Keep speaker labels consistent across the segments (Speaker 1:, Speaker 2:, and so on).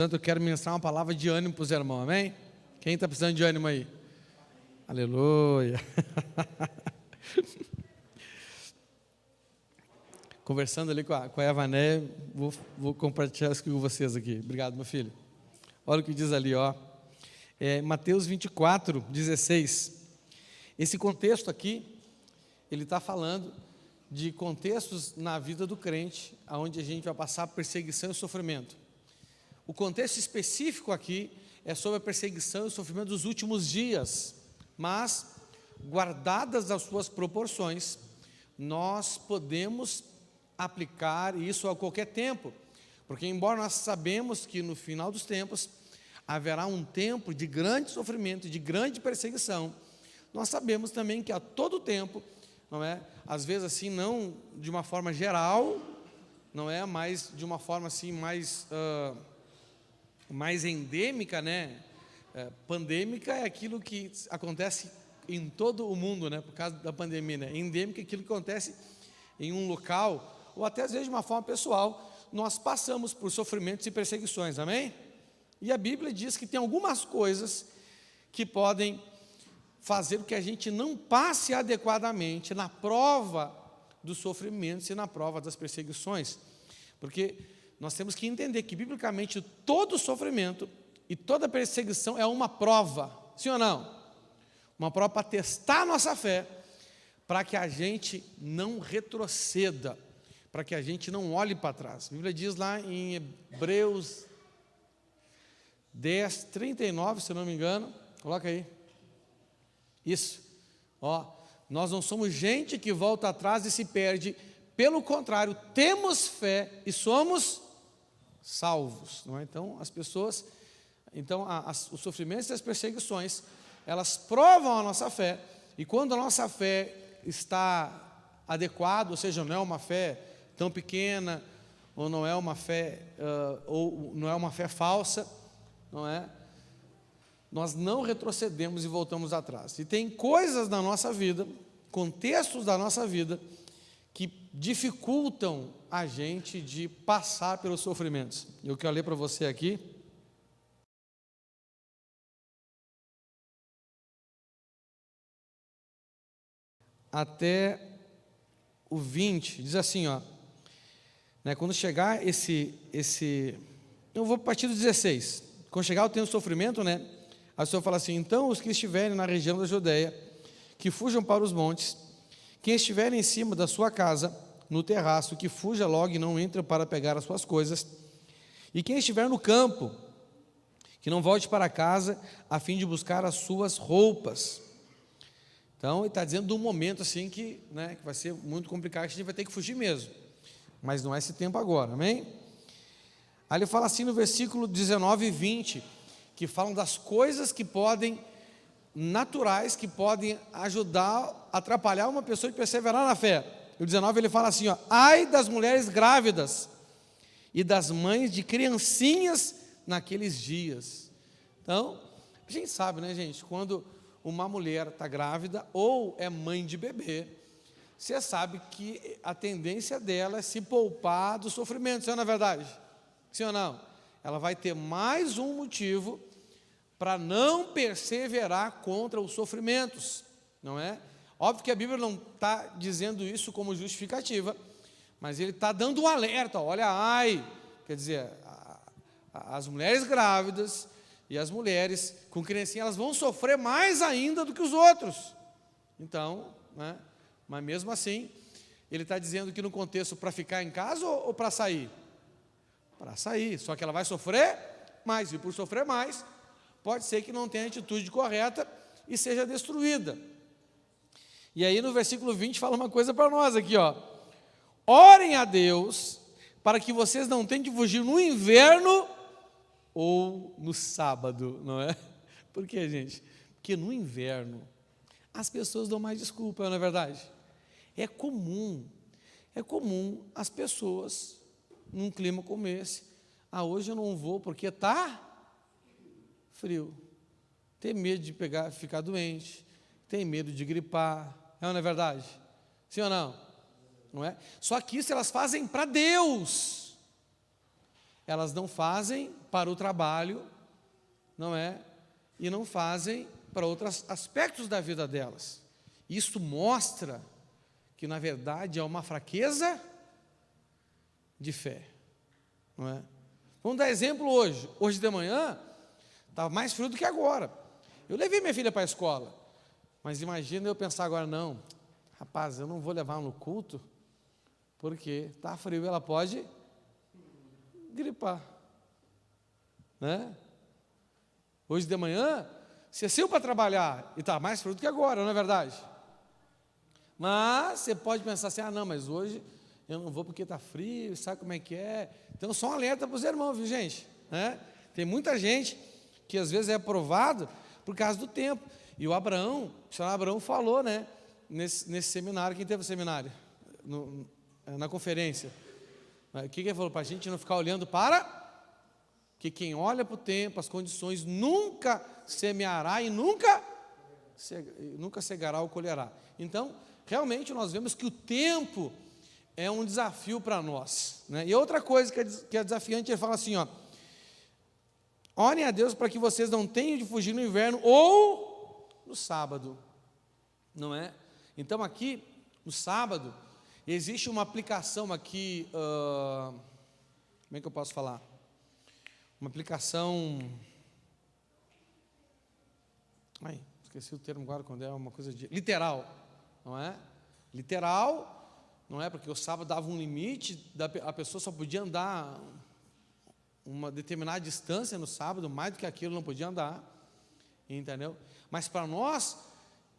Speaker 1: Portanto, eu quero ministrar uma palavra de ânimo para os irmãos, amém? Quem está precisando de ânimo aí? Aleluia! Conversando ali com a Evané, vou compartilhar isso com vocês aqui. Obrigado, meu filho. Olha o que diz ali, ó. Mateus 24, 16. Esse contexto aqui, ele está falando de contextos na vida do crente, onde a gente vai passar perseguição e sofrimento. O contexto específico aqui é sobre a perseguição e o sofrimento dos últimos dias, mas, guardadas as suas proporções, nós podemos aplicar isso a qualquer tempo, porque embora nós sabemos que no final dos tempos haverá um tempo de grande sofrimento e de grande perseguição, nós sabemos também que a todo tempo, não é? Às vezes assim, não de uma forma geral, não é, mas de uma forma assim mais endêmica, né? Pandêmica é aquilo que acontece em todo o mundo, né? Por causa da pandemia, né? Endêmica é aquilo que acontece em um local, ou até às vezes de uma forma pessoal. Nós passamos por sofrimentos e perseguições, amém? E a Bíblia diz que tem algumas coisas que podem fazer com que a gente não passe adequadamente na prova dos sofrimentos e na prova das perseguições, porque nós temos que entender que, biblicamente, todo sofrimento e toda perseguição é uma prova, sim ou não? Uma prova para testar a nossa fé, para que a gente não retroceda, para que a gente não olhe para trás. A Bíblia diz lá em Hebreus 10, 39, se não me engano, coloca aí. Isso, ó, nós não somos gente que volta atrás e se perde, pelo contrário, temos fé e somos salvos, não é? Então, as pessoas, os sofrimentos e as perseguições, elas provam a nossa fé, e quando a nossa fé está adequada, ou seja, não é uma fé tão pequena, ou não é uma fé, ou não é uma fé falsa, não é? Nós não retrocedemos e voltamos atrás. E tem coisas na nossa vida, contextos da nossa vida, que dificultam a gente de passar pelos sofrimentos. Eu quero ler para você aqui. Até o 20, diz assim, ó, né, quando chegar eu vou partir do 16, quando chegar o tempo do sofrimento, né, a pessoa fala assim: então os que estiverem na região da Judeia, que fujam para os montes, quem estiver em cima da sua casa, no terraço, que fuja logo e não entre para pegar as suas coisas, e quem estiver no campo, que não volte para casa, a fim de buscar as suas roupas. Então, ele está dizendo de um momento assim que vai ser muito complicado, que a gente vai ter que fugir mesmo, mas não é esse tempo agora, amém? Aí ele fala assim no versículo 19 e 20, que falam das coisas que podem, naturais, que podem ajudar, atrapalhar uma pessoa de perseverar na fé. O 19 ele fala assim, ó: ai das mulheres grávidas e das mães de criancinhas naqueles dias. Então, a gente sabe, né, gente, quando uma mulher está grávida ou é mãe de bebê, você sabe que a tendência dela é se poupar do sofrimento, não é verdade? Sim ou não? Ela vai ter mais um motivo para não perseverar contra os sofrimentos, não é? Óbvio que a Bíblia não está dizendo isso como justificativa, mas ele está dando um alerta, olha, ai, quer dizer, as mulheres grávidas e as mulheres com criancinha, elas vão sofrer mais ainda do que os outros. Então, né, mas mesmo assim, ele está dizendo que no contexto para ficar em casa ou para sair? Para sair, só que ela vai sofrer mais, e por sofrer mais, pode ser que não tenha a atitude correta e seja destruída. E aí no versículo 20 fala uma coisa para nós aqui, ó: orem a Deus para que vocês não tenham que fugir no inverno ou no sábado, não é? Por quê, gente? Porque no inverno as pessoas dão mais desculpa, não é verdade? É comum as pessoas, num clima como esse, hoje eu não vou porque está frio, tem medo de ficar doente, tem medo de gripar, não é verdade? Sim ou não? Não é? Só que isso elas fazem para Deus, elas não fazem para o trabalho, não é? E não fazem para outros aspectos da vida delas. Isso mostra que, na verdade, é uma fraqueza de fé, não é? Vamos dar exemplo hoje. Hoje de manhã, estava mais frio do que agora. Eu levei minha filha para a escola, mas imagina eu pensar agora, não, rapaz, eu não vou levar ela no culto, porque está frio, ela pode gripar, né? Hoje de manhã, você saiu para trabalhar e está mais frio do que agora, não é verdade? Mas você pode pensar assim, não, mas hoje eu não vou porque está frio, sabe como é que é? Então, só um alerta para os irmãos, viu, gente? Né? Tem muita gente que às vezes é aprovado por causa do tempo. E o senhor Abraão falou, né? Nesse seminário, quem teve o seminário? Na conferência. O que ele falou? Para a gente não ficar olhando para... que quem olha para o tempo, as condições, nunca semeará e nunca cegará ou colherá. Então, realmente nós vemos que o tempo é um desafio para nós, né? E outra coisa que é desafiante, ele fala assim, ó: orem a Deus para que vocês não tenham de fugir no inverno ou no sábado, não é? Então aqui, no sábado, existe uma aplicação aqui, como é que eu posso falar? Uma aplicação, esqueci o termo agora, quando é uma coisa de literal, não é? Literal, não é? Porque o sábado dava um limite, a pessoa só podia andar uma determinada distância no sábado, mais do que aquilo não podia andar, entendeu? Mas para nós,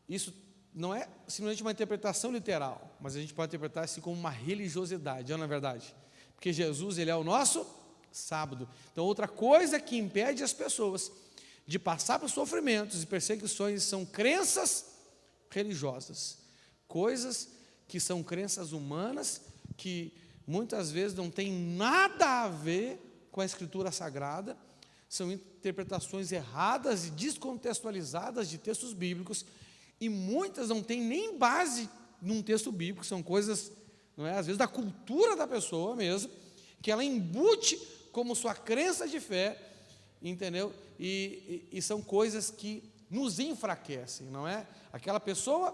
Speaker 1: isso não é simplesmente uma interpretação literal, mas a gente pode interpretar isso como uma religiosidade, não é verdade? Porque Jesus, ele é o nosso sábado. Então, outra coisa que impede as pessoas de passar por sofrimentos e perseguições são crenças religiosas, coisas que são crenças humanas, que muitas vezes não tem nada a ver com a Escritura Sagrada, são interpretações erradas e descontextualizadas de textos bíblicos, e muitas não têm nem base num texto bíblico, são coisas, não é, às vezes da cultura da pessoa mesmo, que ela embute como sua crença de fé, entendeu? E são coisas que nos enfraquecem, não é? Aquela pessoa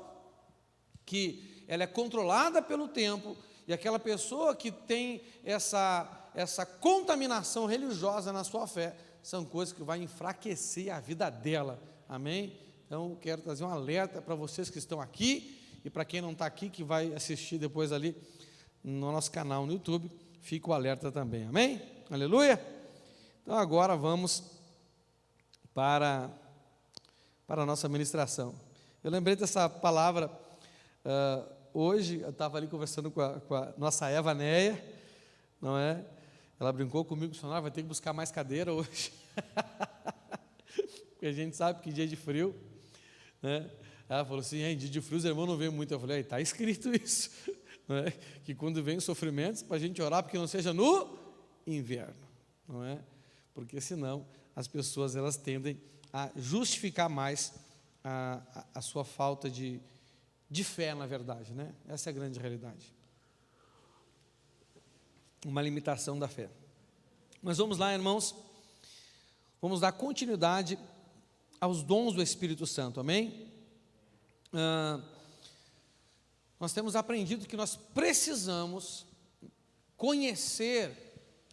Speaker 1: que ela é controlada pelo tempo, e aquela pessoa que tem essa contaminação religiosa na sua fé, são coisas que vão enfraquecer a vida dela, amém? Então, quero trazer um alerta para vocês que estão aqui, e para quem não está aqui, que vai assistir depois ali no nosso canal no YouTube, fica o alerta também, amém? Aleluia? Então, agora vamos para a nossa ministração. Eu lembrei dessa palavra, hoje, eu estava ali conversando com a nossa Eva Neia, não é? Ela brincou comigo, falou, vai ter que buscar mais cadeira hoje, porque a gente sabe que dia de frio, né? Ela falou assim, dia de frio os irmãos não vêm muito. Eu falei, está escrito isso, não é? Que quando vem os sofrimentos, para a gente orar, porque não seja no inverno, não é? Porque senão as pessoas elas tendem a justificar mais a sua falta de fé, na verdade, né? Essa é a grande realidade. Uma limitação da fé. Mas vamos lá, irmãos, vamos dar continuidade aos dons do Espírito Santo, amém? Nós temos aprendido que nós precisamos conhecer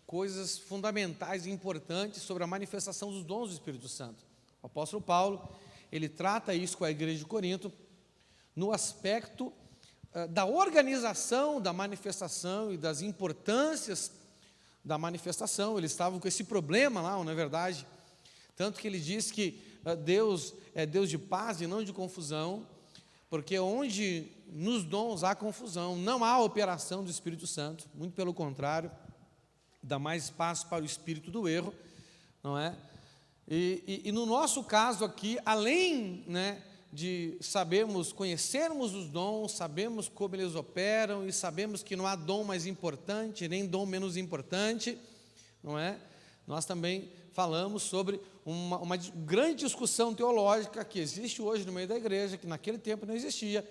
Speaker 1: coisas fundamentais e importantes sobre a manifestação dos dons do Espírito Santo. O apóstolo Paulo, ele trata isso com a igreja de Corinto, no aspecto da organização da manifestação e das importâncias da manifestação. Eles estavam com esse problema lá, não é verdade? Tanto que ele diz que Deus é Deus de paz e não de confusão, porque onde nos dons há confusão, não há operação do Espírito Santo, muito pelo contrário, dá mais espaço para o espírito do erro, não é? E no nosso caso aqui, além, né, de conhecermos os dons, sabemos como eles operam e sabemos que não há dom mais importante, nem dom menos importante, não é? Nós também falamos sobre uma grande discussão teológica que existe hoje no meio da igreja, que naquele tempo não existia,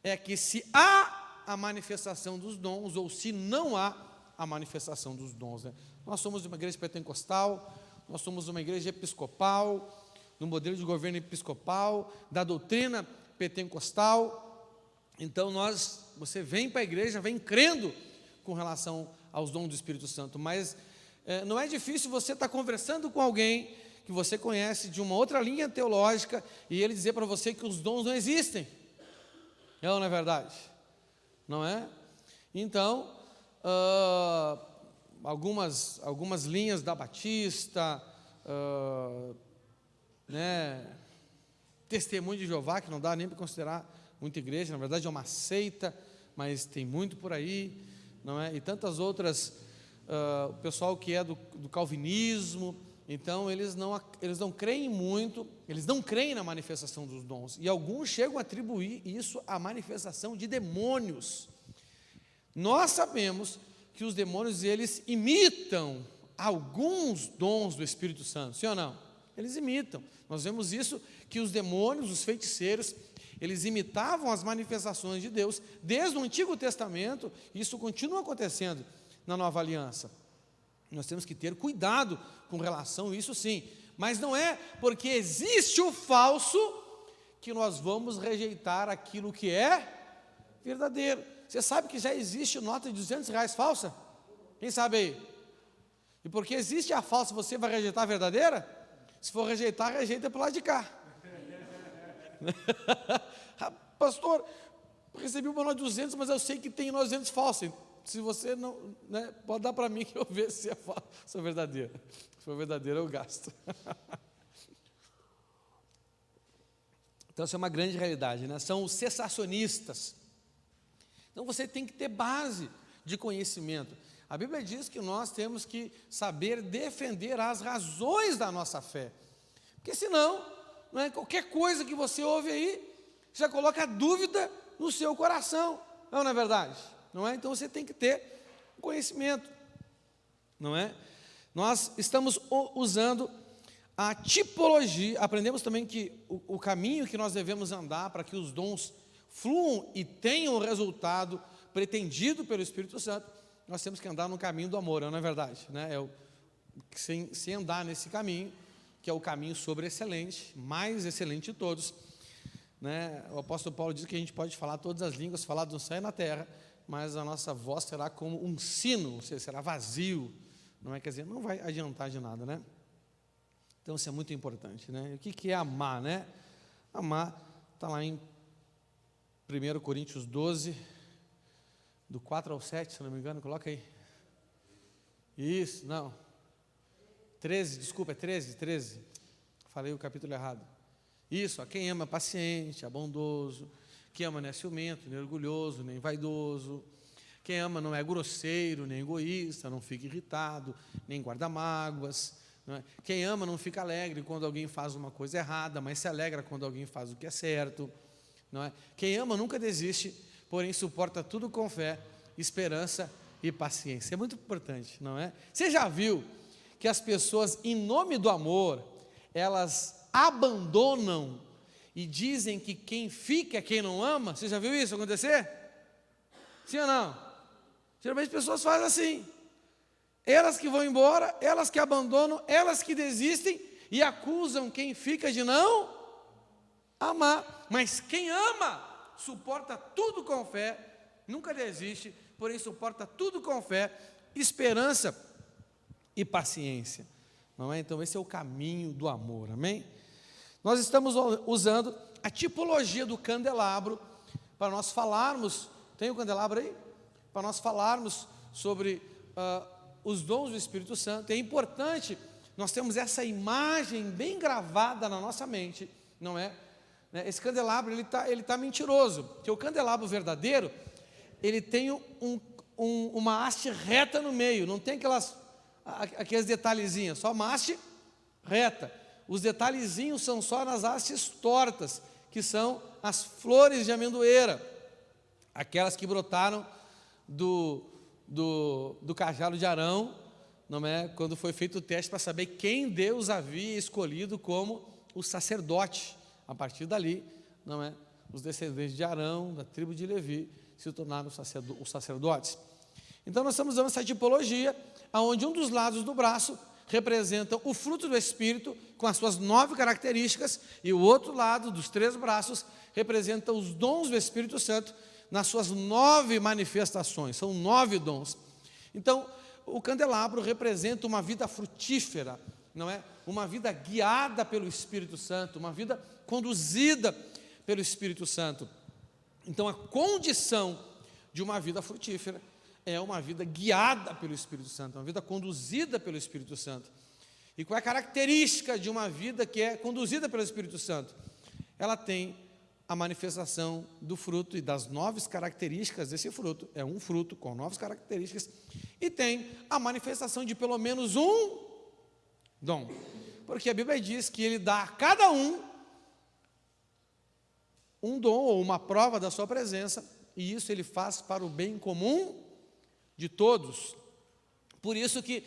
Speaker 1: é que se há a manifestação dos dons ou se não há a manifestação dos dons, né? Nós somos uma igreja pentecostal, nós somos uma igreja episcopal, no modelo de governo episcopal, da doutrina pentecostal. Então você vem para a igreja, vem crendo com relação aos dons do Espírito Santo, mas não é difícil você estar conversando com alguém que você conhece de uma outra linha teológica e ele dizer para você que os dons não existem. É ou não é verdade? Não é? Então, algumas linhas da Batista, Testemunho de Jeová, que não dá nem para considerar muita igreja, na verdade é uma seita, mas tem muito por aí, não é? E tantas outras, o pessoal que é do calvinismo. Então eles não creem muito, eles não creem na manifestação dos dons, e alguns chegam a atribuir isso à manifestação de demônios. Nós sabemos que os demônios, eles imitam alguns dons do Espírito Santo, sim ou não? Eles imitam. Nós vemos isso, que os demônios, os feiticeiros, eles imitavam as manifestações de Deus desde o Antigo Testamento, e isso continua acontecendo na Nova Aliança. Nós temos que ter cuidado com relação a isso, sim, mas não é porque existe o falso que nós vamos rejeitar aquilo que é verdadeiro. Você sabe que já existe nota de R$200 falsa? Quem sabe aí? E porque existe a falsa, você vai rejeitar a verdadeira? Se for rejeitar, rejeita para o lado de cá. Pastor, recebi uma nota de 200, mas eu sei que tem 200 falsa. Se você não, pode dar para mim que eu vejo se é falsa ou verdadeira. Se for verdadeira, eu gasto. Então, isso é uma grande realidade, São os cessacionistas. Então, você tem que ter base de conhecimento. A Bíblia diz que nós temos que saber defender as razões da nossa fé. Porque senão, qualquer coisa que você ouve aí, já coloca dúvida no seu coração. Não é verdade? Então você tem que ter conhecimento, Nós estamos usando a tipologia, aprendemos também que o caminho que nós devemos andar para que os dons fluam e tenham o resultado pretendido pelo Espírito Santo, nós temos que andar no caminho do amor, não é verdade? Sem andar nesse caminho, que é o caminho sobreexcelente, mais excelente de todos, O apóstolo Paulo diz que a gente pode falar todas as línguas, falar do céu e na terra, mas a nossa voz será como um sino, ou seja, será vazio, quer dizer, não vai adiantar de nada, Então isso é muito importante, O que é amar, Amar está lá em 1 Coríntios 12, do 4 ao 7, se não me engano, coloca aí. Isso, não. 13, desculpa, é 13. Falei o capítulo errado. Isso, quem ama é paciente, é bondoso. Quem ama não é ciumento, nem orgulhoso, nem vaidoso. Quem ama não é grosseiro, nem egoísta, não fica irritado, nem guarda mágoas. Quem ama não fica alegre quando alguém faz uma coisa errada, mas se alegra quando alguém faz o que é certo. Quem ama nunca desiste, porém suporta tudo com fé, esperança e paciência. É muito importante, Você já viu que as pessoas, em nome do amor, elas abandonam e dizem que quem fica é quem não ama? Você já viu isso acontecer? Sim ou não? Geralmente as pessoas fazem assim. Elas que vão embora, elas que abandonam, elas que desistem e acusam quem fica de não amar. Mas quem ama, suporta tudo com fé, nunca desiste, porém suporta tudo com fé, esperança e paciência. Então esse é o caminho do amor, amém? Nós estamos usando a tipologia do candelabro para nós falarmos, tem o candelabro aí? Para nós falarmos sobre os dons do Espírito Santo. É importante nós temos essa imagem bem gravada na nossa mente, não é? Esse candelabro, ele tá mentiroso, porque o candelabro verdadeiro, ele tem uma haste reta no meio, não tem aqueles detalhezinhos, só uma haste reta. Os detalhezinhos são só nas hastes tortas, que são as flores de amendoeira, aquelas que brotaram do cajado de Arão, quando foi feito o teste para saber quem Deus havia escolhido como o sacerdote. A partir dali, os descendentes de Arão, da tribo de Levi, se tornaram os sacerdotes. Então nós estamos usando essa tipologia, onde um dos lados do braço representam o fruto do Espírito, com as suas 9 características, e o outro lado, dos 3 braços, representa os dons do Espírito Santo, nas suas 9 manifestações, são 9 dons. Então, o candelabro representa uma vida frutífera, não é? Uma vida guiada pelo Espírito Santo, uma vida conduzida pelo Espírito Santo. Então, a condição de uma vida frutífera é uma vida guiada pelo Espírito Santo, uma vida conduzida pelo Espírito Santo. E qual é a característica de uma vida que é conduzida pelo Espírito Santo? Ela tem a manifestação do fruto e das 9 características desse fruto. É um fruto com 9 características. E tem a manifestação de pelo menos um dom. Porque a Bíblia diz que Ele dá a cada um dom ou uma prova da sua presença, e isso Ele faz para o bem comum de todos. Por isso que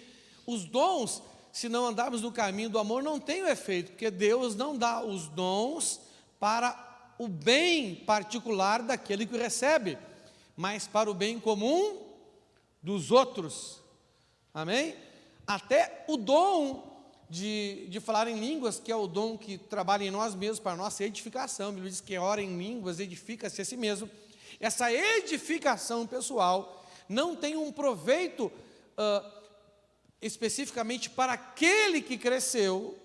Speaker 1: os dons, se não andarmos no caminho do amor, não tem o efeito, porque Deus não dá os dons para o bem particular daquele que o recebe, mas para o bem comum dos outros. Amém? Até o dom de falar em línguas, que é o dom que trabalha em nós mesmos para a nossa edificação. A Bíblia diz que ora em línguas, edifica-se a si mesmo. Essa edificação pessoal não tem um proveito especificamente para aquele que cresceu,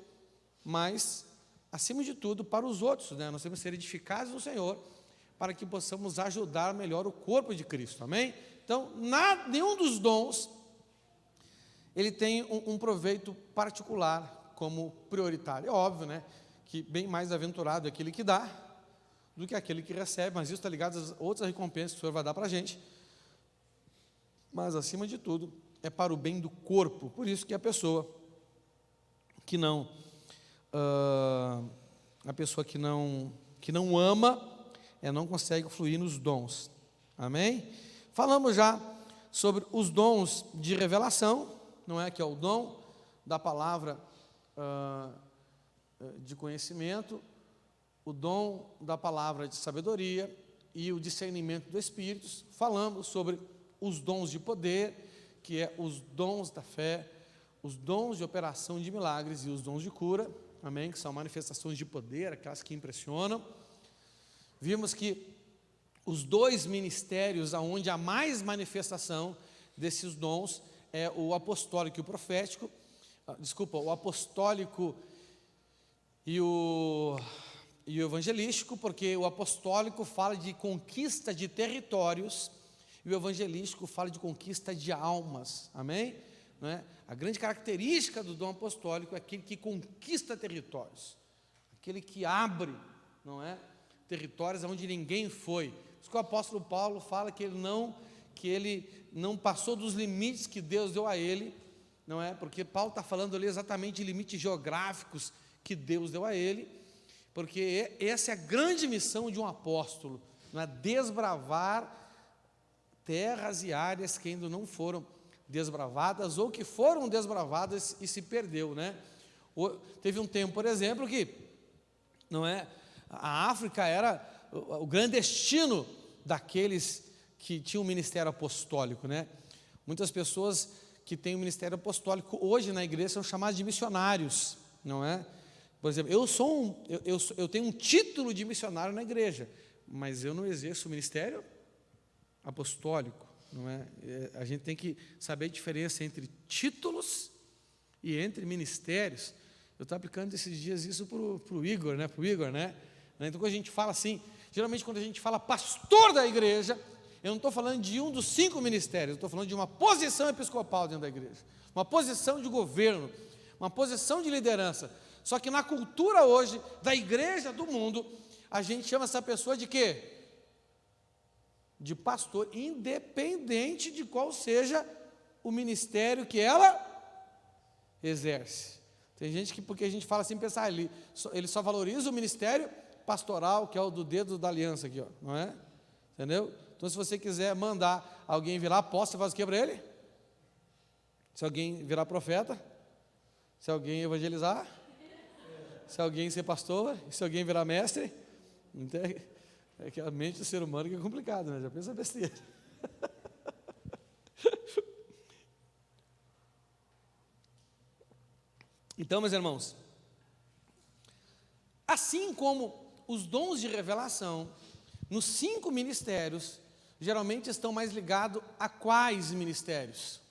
Speaker 1: mas, acima de tudo, para os outros, né? Nós temos que ser edificados no Senhor, para que possamos ajudar melhor o corpo de Cristo, amém? Então, nenhum dos dons, ele tem um proveito particular como prioritário. É óbvio, né, que bem mais aventurado é aquele que dá, do que aquele que recebe, mas isso está ligado às outras recompensas que o Senhor vai dar para a gente. Mas, acima de tudo, é para o bem do corpo. Por isso que a pessoa que não ama, não consegue fluir nos dons. Amém? Falamos já sobre os dons de revelação, não é? Que é o dom da palavra de conhecimento, o dom da palavra de sabedoria e o discernimento do Espírito. Falamos sobre os dons de poder, que é os dons da fé, os dons de operação de milagres e os dons de cura, amém? Que são manifestações de poder, aquelas que impressionam. Vimos que os 2 ministérios onde há mais manifestação desses dons é o apostólico e o profético, o apostólico e o evangelístico, porque o apostólico fala de conquista de territórios e o evangelístico fala de conquista de almas, amém? Não é? A grande característica do dom apostólico é aquele que conquista territórios, aquele que abre, não é? Territórios onde ninguém foi. Por isso que o apóstolo Paulo fala que ele não passou dos limites que Deus deu a ele, não é? Porque Paulo está falando ali exatamente de limites geográficos que Deus deu a ele, porque essa é a grande missão de um apóstolo, não é? Desbravar terras e áreas que ainda não foram desbravadas ou que foram desbravadas e se perdeu, né? Teve um tempo, por exemplo, que não é? A África era o grande destino daqueles que tinham o ministério apostólico, né? Muitas pessoas que têm o ministério apostólico hoje na igreja são chamadas de missionários, não é? Por exemplo, eu tenho um título de missionário na igreja, mas eu não exerço o ministério apostólico, não é? A gente tem que saber a diferença entre títulos e entre ministérios. Eu estou aplicando esses dias isso para o Igor, né? Então, quando a gente fala assim, geralmente quando a gente fala pastor da igreja, eu não estou falando de um dos 5 ministérios, eu estou falando de uma posição episcopal dentro da igreja, uma posição de governo, uma posição de liderança. Só que na cultura hoje, da igreja do mundo, a gente chama essa pessoa de quê? De pastor, independente de qual seja o ministério que ela exerce. Tem gente que, porque a gente fala assim, pensar ali, ele só valoriza o ministério pastoral, que é o do dedo da aliança aqui, ó, não é? Entendeu? Então, se você quiser mandar alguém virar apóstolo, você faz o que para ele? Se alguém virar profeta, se alguém evangelizar, se alguém ser pastor, se alguém virar mestre, é que a mente do ser humano que é complicado, né? Já pensa besteira. Então, meus irmãos, assim como os dons de revelação, nos 5 ministérios, geralmente estão mais ligados a quais ministérios?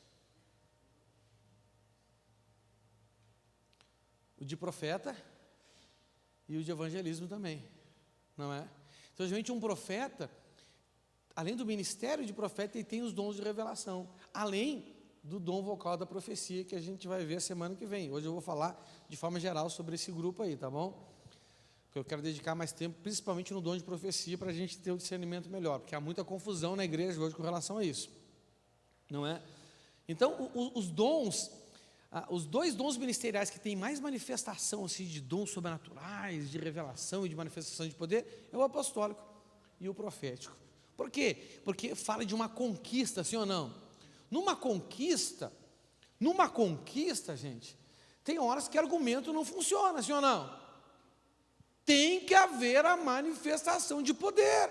Speaker 1: O de profeta e o de evangelismo também, não é? Então, geralmente um profeta, além do ministério de profeta, ele tem os dons de revelação, além do dom vocal da profecia, que a gente vai ver a semana que vem. Hoje eu vou falar de forma geral sobre esse grupo aí, tá bom? Porque eu quero dedicar mais tempo, principalmente no dom de profecia, para a gente ter o discernimento melhor, porque há muita confusão na igreja hoje com relação a isso, não é? Então, os dons, os 2 dons ministeriais que têm mais manifestação assim, de dons sobrenaturais, de revelação e de manifestação de poder, é o apostólico e o profético. Por quê? Porque fala de uma conquista, sim ou não? Numa conquista, gente, tem horas que argumento não funciona, sim ou não? Tem que haver a manifestação de poder.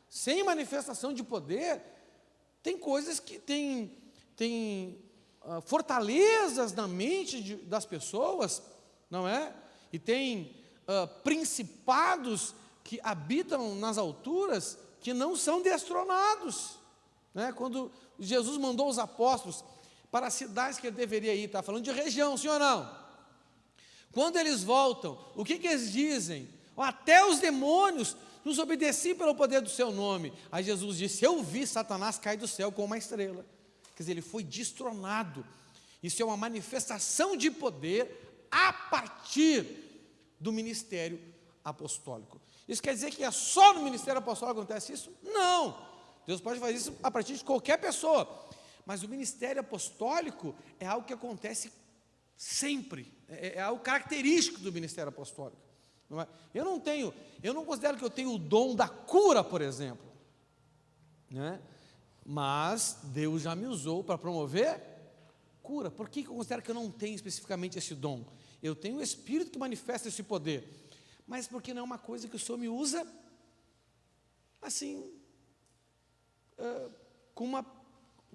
Speaker 1: Sem manifestação de poder, tem coisas que tem fortalezas na mente das pessoas, não é? E tem principados que habitam nas alturas que não são destronados, né? Quando Jesus mandou os apóstolos para as cidades que ele deveria ir, está falando de região, sim ou não? Quando eles voltam, o que eles dizem? Até os demônios nos obedeciam pelo poder do seu nome. Aí Jesus disse: eu vi Satanás cair do céu como uma estrela. Quer dizer, ele foi destronado. Isso é uma manifestação de poder a partir do ministério apostólico. Isso quer dizer que é só no ministério apostólico que acontece isso? Não! Deus pode fazer isso a partir de qualquer pessoa. Mas o ministério apostólico é algo que acontece sempre. É algo característico do ministério apostólico. Não é? Eu não considero que eu tenho o dom da cura, por exemplo, né? Mas Deus já me usou para promover cura. Por que eu considero que eu não tenho especificamente esse dom? Eu tenho o Espírito que manifesta esse poder, mas porque não é uma coisa que o Senhor me usa assim, com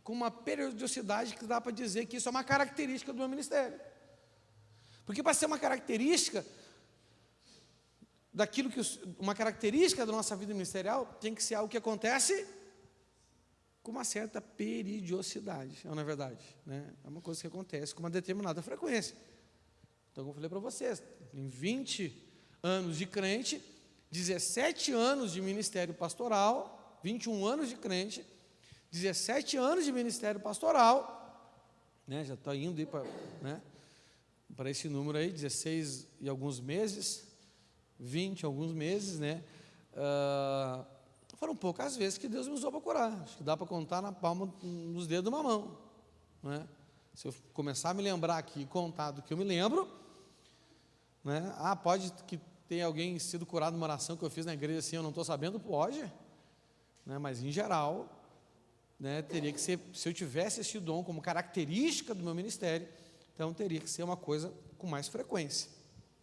Speaker 1: uma periodicidade que dá para dizer que isso é uma característica do meu ministério. Porque para ser uma característica uma característica da nossa vida ministerial, tem que ser algo que acontece com uma certa periodicidade, não é verdade? Né? É uma coisa que acontece com uma determinada frequência. Então, como eu falei para vocês, em 20 anos de crente, 17 anos de ministério pastoral, 21 anos de crente, 17 anos de ministério pastoral, né? Já estou indo para esse número aí, 16 e alguns meses, 20 e alguns meses, né? Foram poucas vezes que Deus me usou para curar. Acho que dá para contar na palma dos dedos de uma mão, né? Se eu começar a me lembrar aqui e contar do que eu me lembro, né? Pode que tenha alguém sido curado numa oração que eu fiz na igreja assim, eu não estou sabendo, pode, né? Mas em geral, né, teria que ser, se eu tivesse esse dom como característica do meu ministério, então teria que ser uma coisa com mais frequência,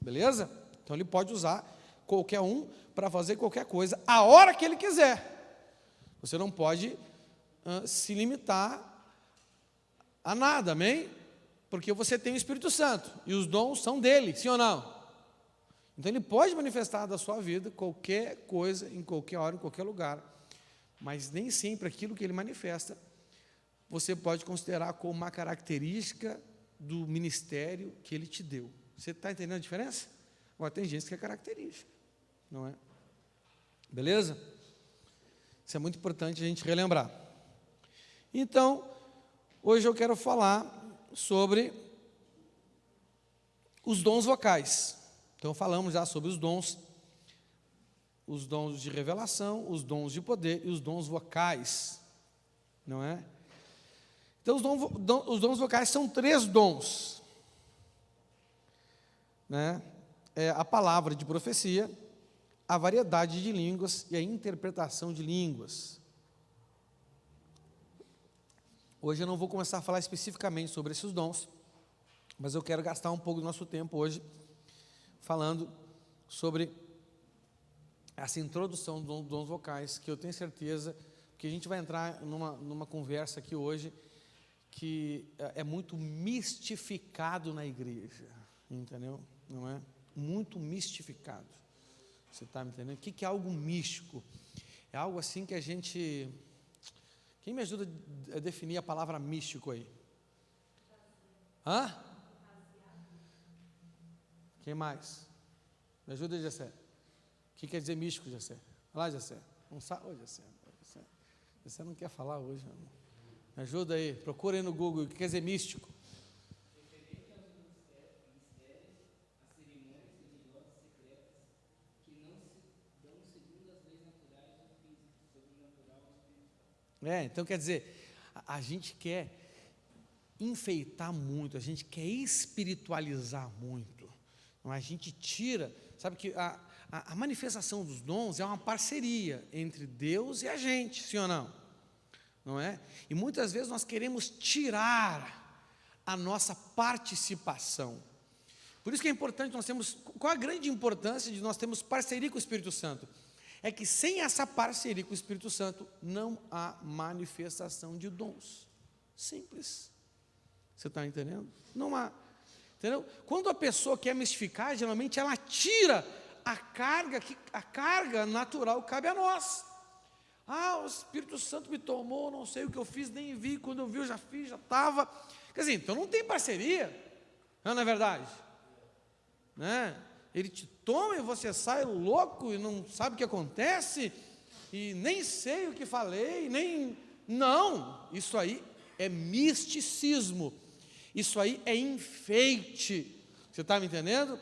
Speaker 1: beleza? Então ele pode usar qualquer um para fazer qualquer coisa, a hora que ele quiser. Você não pode se limitar a nada, amém? Porque você tem o Espírito Santo, e os dons são dele, sim ou não? Então ele pode manifestar da sua vida qualquer coisa, em qualquer hora, em qualquer lugar, mas nem sempre aquilo que ele manifesta, você pode considerar como uma característica do ministério que ele te deu. Você está entendendo a diferença? Agora, tem gente que é característica, não é? Beleza? Isso é muito importante a gente relembrar. Então, hoje eu quero falar sobre os dons vocais. Então, falamos já sobre os dons de revelação, os dons de poder e os dons vocais, não é? Então, os dons vocais são 3 dons, né? É a palavra de profecia, a variedade de línguas e a interpretação de línguas. Hoje eu não vou começar a falar especificamente sobre esses dons, mas eu quero gastar um pouco do nosso tempo hoje falando sobre essa introdução dos dons vocais, que eu tenho certeza que a gente vai entrar numa conversa aqui hoje que é muito mistificado na igreja. entendeu? Não é? Muito mistificado. Você está me entendendo? O que é algo místico? É algo assim que a gente... Quem me ajuda a definir a palavra místico aí? Hã? Quem mais? Me ajuda, Jessé. O que quer dizer místico, Jessé? Olha lá, Jessé. Não sabe? Ô, Jessé. Jessé não quer falar hoje. Não. Me ajuda aí. Procura aí no Google. O que quer dizer místico?
Speaker 2: Referente aos mistérios, às cerimônias religiosas secretas que não se dão segundo as leis naturais do físico, sobrenatural ou espiritual.
Speaker 1: Então quer dizer, a gente quer enfeitar muito, a gente quer espiritualizar muito. A gente tira, sabe que a manifestação dos dons é uma parceria entre Deus e a gente, sim ou não? Não é? E muitas vezes nós queremos tirar a nossa participação. Por isso que é importante nós termos, qual a grande importância de nós termos parceria com o Espírito Santo? É que sem essa parceria com o Espírito Santo, não há manifestação de dons. Simples. Você está entendendo? Não há. Entendeu? Quando a pessoa quer mistificar, geralmente ela tira a carga natural cabe a nós. O Espírito Santo me tomou, não sei o que eu fiz, nem vi, quando eu vi eu já fiz, já estava. Quer dizer, então não tem parceria, não é verdade? Né? Ele te toma e você sai louco e não sabe o que acontece, e nem sei o que falei, nem... Não, isso aí é misticismo, isso aí é enfeite, você está me entendendo?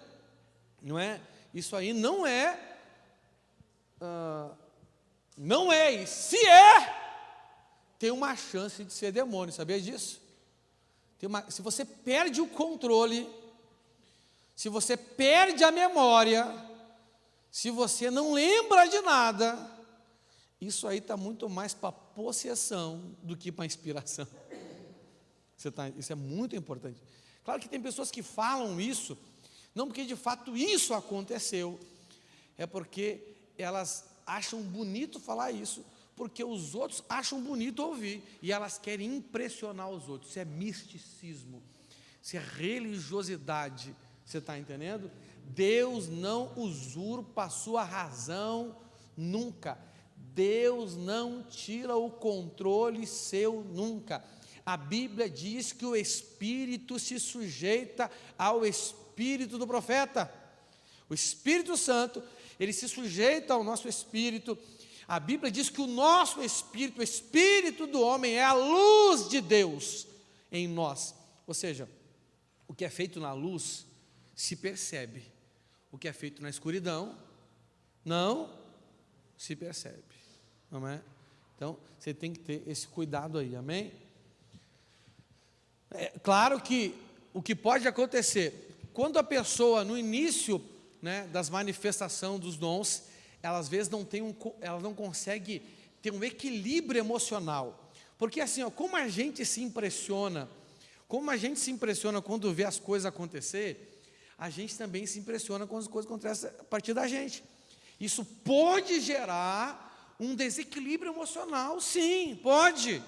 Speaker 1: Não é? Isso aí não é, e se tem uma chance de ser demônio, sabia disso? Se você perde o controle, se você perde a memória, se você não lembra de nada, isso aí está muito mais para possessão do que para inspiração. Isso é muito importante. Claro que tem pessoas que falam isso, não porque de fato isso aconteceu, é porque elas acham bonito falar isso, porque os outros acham bonito ouvir, e elas querem impressionar os outros. Isso é misticismo, isso é religiosidade, você está entendendo? Deus não usurpa a sua razão nunca, Deus não tira o controle seu nunca. A Bíblia diz que o Espírito se sujeita ao Espírito do profeta. O Espírito Santo, ele se sujeita ao nosso Espírito. A Bíblia diz que o nosso Espírito, o Espírito do homem, é a luz de Deus em nós. Ou seja, o que é feito na luz se percebe. O que é feito na escuridão não se percebe. Não é? Então, você tem que ter esse cuidado aí, amém? É claro que o que pode acontecer, quando a pessoa, no início, né, das manifestações dos dons, ela às vezes ela não consegue ter um equilíbrio emocional, porque assim, como a gente se impressiona quando vê as coisas acontecer, a gente também se impressiona quando as coisas acontecem a partir da gente. Isso pode gerar um desequilíbrio emocional, sim, pode.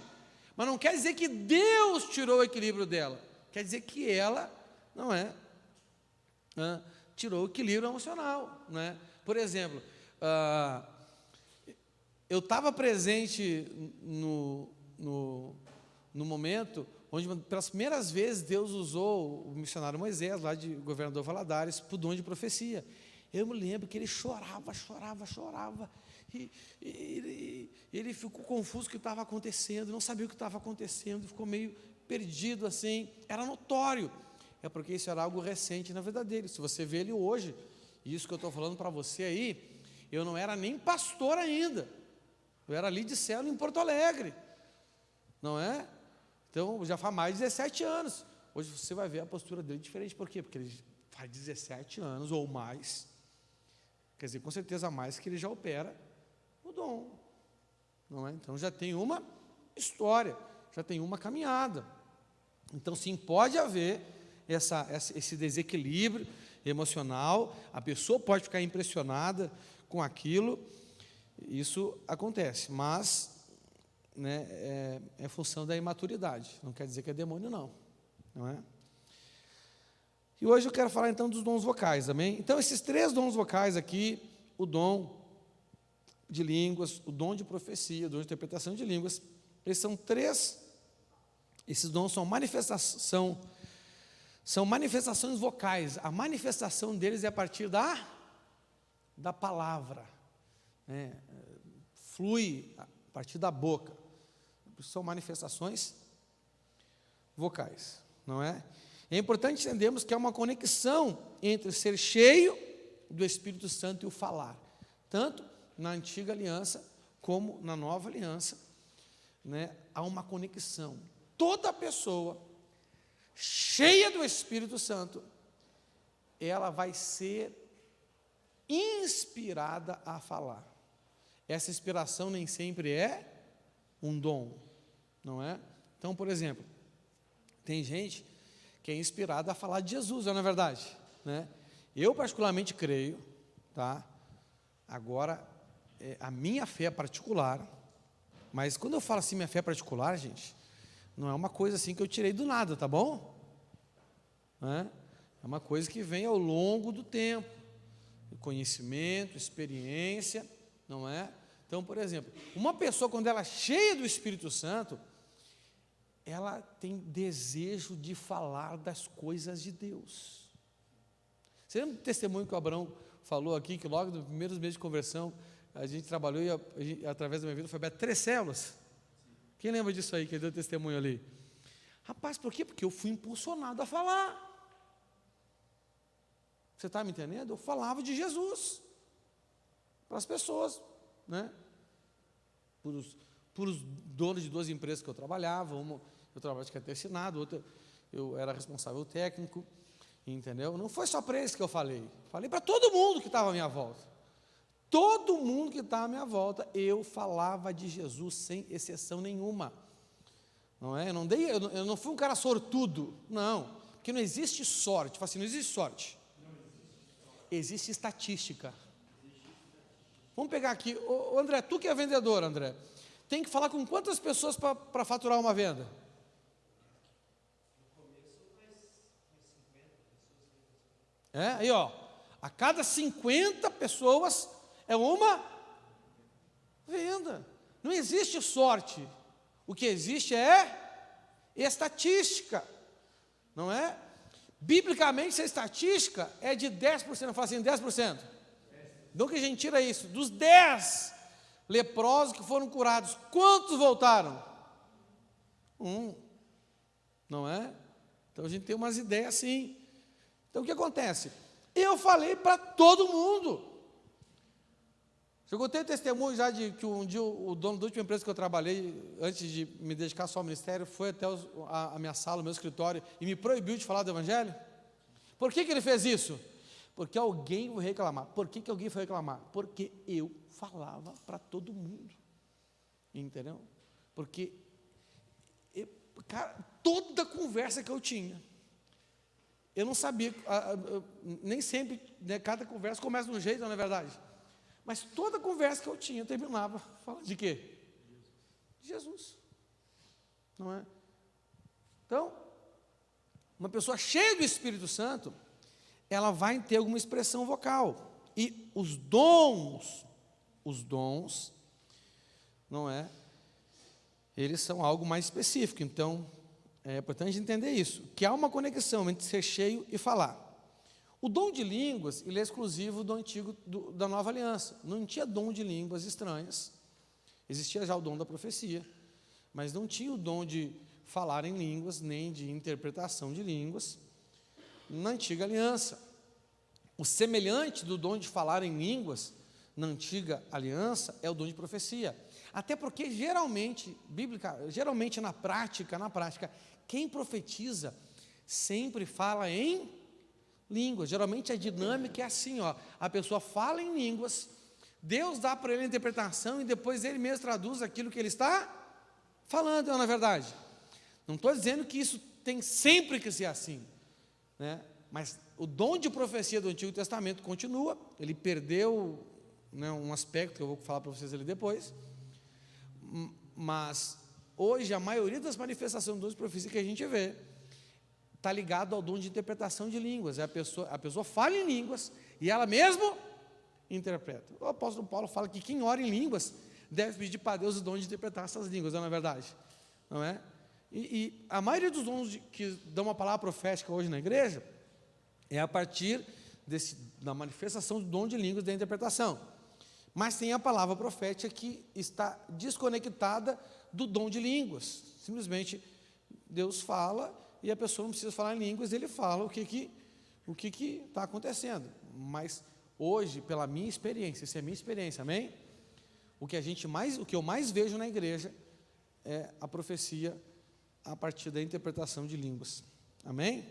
Speaker 1: Mas não quer dizer que Deus tirou o equilíbrio dela. Quer dizer que ela, tirou o equilíbrio emocional. Não é? Por exemplo, eu estava presente no momento onde, pelas primeiras vezes, Deus usou o missionário Moisés, lá de Governador Valadares, para o dom de profecia. Eu me lembro que ele chorava, e ele ficou confuso com o que estava acontecendo, não sabia o que estava acontecendo, ficou meio perdido assim, era notório, é porque isso era algo recente na vida dele. Se você vê ele hoje, isso que eu estou falando para você aí, eu não era nem pastor ainda, eu era ali de célula em Porto Alegre, não é? Então já faz mais de 17 anos, hoje você vai ver a postura dele diferente. Por quê? Porque ele faz 17 anos ou mais, quer dizer, com certeza mais, que ele já opera o dom, não é? Então já tem uma história, já tem uma caminhada. Então sim, pode haver esse desequilíbrio emocional, a pessoa pode ficar impressionada com aquilo, isso acontece, mas é função da imaturidade, não quer dizer que é demônio não é? E hoje eu quero falar então dos dons vocais, amém? Então esses 3 dons vocais aqui, o dom de línguas, o dom de profecia, o dom de interpretação de línguas, esses dons são manifestações vocais. A manifestação deles é a partir da palavra, né? Flui a partir da boca. São manifestações vocais, não é? É importante entendermos que há uma conexão entre ser cheio do Espírito Santo e o falar, tanto na antiga aliança como na nova aliança, né? Há uma conexão. Toda pessoa cheia do Espírito Santo, ela vai ser inspirada a falar. Essa inspiração nem sempre é um dom, não é? Então, por exemplo, tem gente que é inspirada a falar de Jesus, não é verdade? Né? Eu particularmente creio, tá? Agora, a minha fé particular, mas quando eu falo assim, minha fé particular, gente, não é uma coisa assim que eu tirei do nada, tá bom? É uma coisa que vem ao longo do tempo, conhecimento, experiência, não é? Então, por exemplo, uma pessoa quando ela é cheia do Espírito Santo, ela tem desejo de falar das coisas de Deus. Você lembra do testemunho que o Abraão falou aqui, que logo nos primeiros meses de conversão, a gente trabalhou e através da minha vida foi aberto 3 células? Quem lembra disso aí, que ele deu testemunho ali? Rapaz, por quê? Porque eu fui impulsionado a falar. Você está me entendendo? Eu falava de Jesus para as pessoas, né? Por os donos de 2 empresas que eu trabalhava, uma eu trabalhava de carteira assinada, outra eu era responsável técnico, entendeu? Não foi só para eles que eu falei para todo mundo que estava à minha volta. Todo mundo que estava à minha volta, eu falava de Jesus sem exceção nenhuma. Não é? Eu não fui um cara sortudo, não, porque não existe sorte. Fala assim, não existe sorte. Existe estatística. Vamos pegar aqui, ô André, tu que é vendedor, André, tem que falar com quantas pessoas para faturar uma venda? Aí ó, a cada 50 pessoas é uma venda. Não existe sorte. O que existe é estatística, não é? Biblicamente, a estatística é de 10%, eu falo assim, 10%. Então, que a gente tira isso? Dos 10 leprosos que foram curados, quantos voltaram? 1, não é? Então, a gente tem umas ideias assim. Então, o que acontece? Eu falei para todo mundo. Eu contei o testemunho já de que um dia o dono da última empresa que eu trabalhei, antes de me dedicar só ao ministério, foi até a minha sala, o meu escritório, e me proibiu de falar do Evangelho. Por que ele fez isso? Porque alguém foi reclamar. Por que alguém foi reclamar? Porque eu falava para todo mundo. Entendeu? Porque, cara, toda conversa que eu tinha, eu não sabia, nem sempre, né, cada conversa começa de um jeito, não é verdade? Mas toda conversa que eu tinha, eu terminava falando de quê? De Jesus. Não é? Então, uma pessoa cheia do Espírito Santo, ela vai ter alguma expressão vocal. E os dons, não é? Eles são algo mais específico. Então, é importante entender isso, que há uma conexão entre ser cheio e falar. O dom de línguas, ele é exclusivo do antigo, da nova aliança. Não tinha dom de línguas estranhas. Existia já o dom da profecia, mas não tinha o dom de falar em línguas, nem de interpretação de línguas na antiga aliança. O semelhante do dom de falar em línguas na antiga aliança é o dom de profecia. Até porque geralmente na prática, quem profetiza sempre fala em línguas. Geralmente a dinâmica é assim, ó, a pessoa fala em línguas, Deus dá para ele a interpretação e depois ele mesmo traduz aquilo que ele está falando, não é verdade? Não estou dizendo que isso tem sempre que ser assim, né? Mas o dom de profecia do Antigo Testamento continua. Ele perdeu, né, um aspecto que eu vou falar para vocês ali depois, mas hoje a maioria das manifestações dos dons de profecia que a gente vê está ligado ao dom de interpretação de línguas. A pessoa fala em línguas e ela mesma interpreta. O apóstolo Paulo fala que quem ora em línguas deve pedir para Deus o dom de interpretar essas línguas, não é verdade? Não é? E a maioria dos dons que dão uma palavra profética hoje na igreja é a partir da manifestação do dom de línguas da interpretação. Mas tem a palavra profética que está desconectada do dom de línguas. Simplesmente Deus fala e a pessoa não precisa falar em línguas, ele fala o que está acontecendo. Mas hoje, pela minha experiência, essa é a minha experiência, amém? O que eu mais vejo na igreja é a profecia a partir da interpretação de línguas, amém?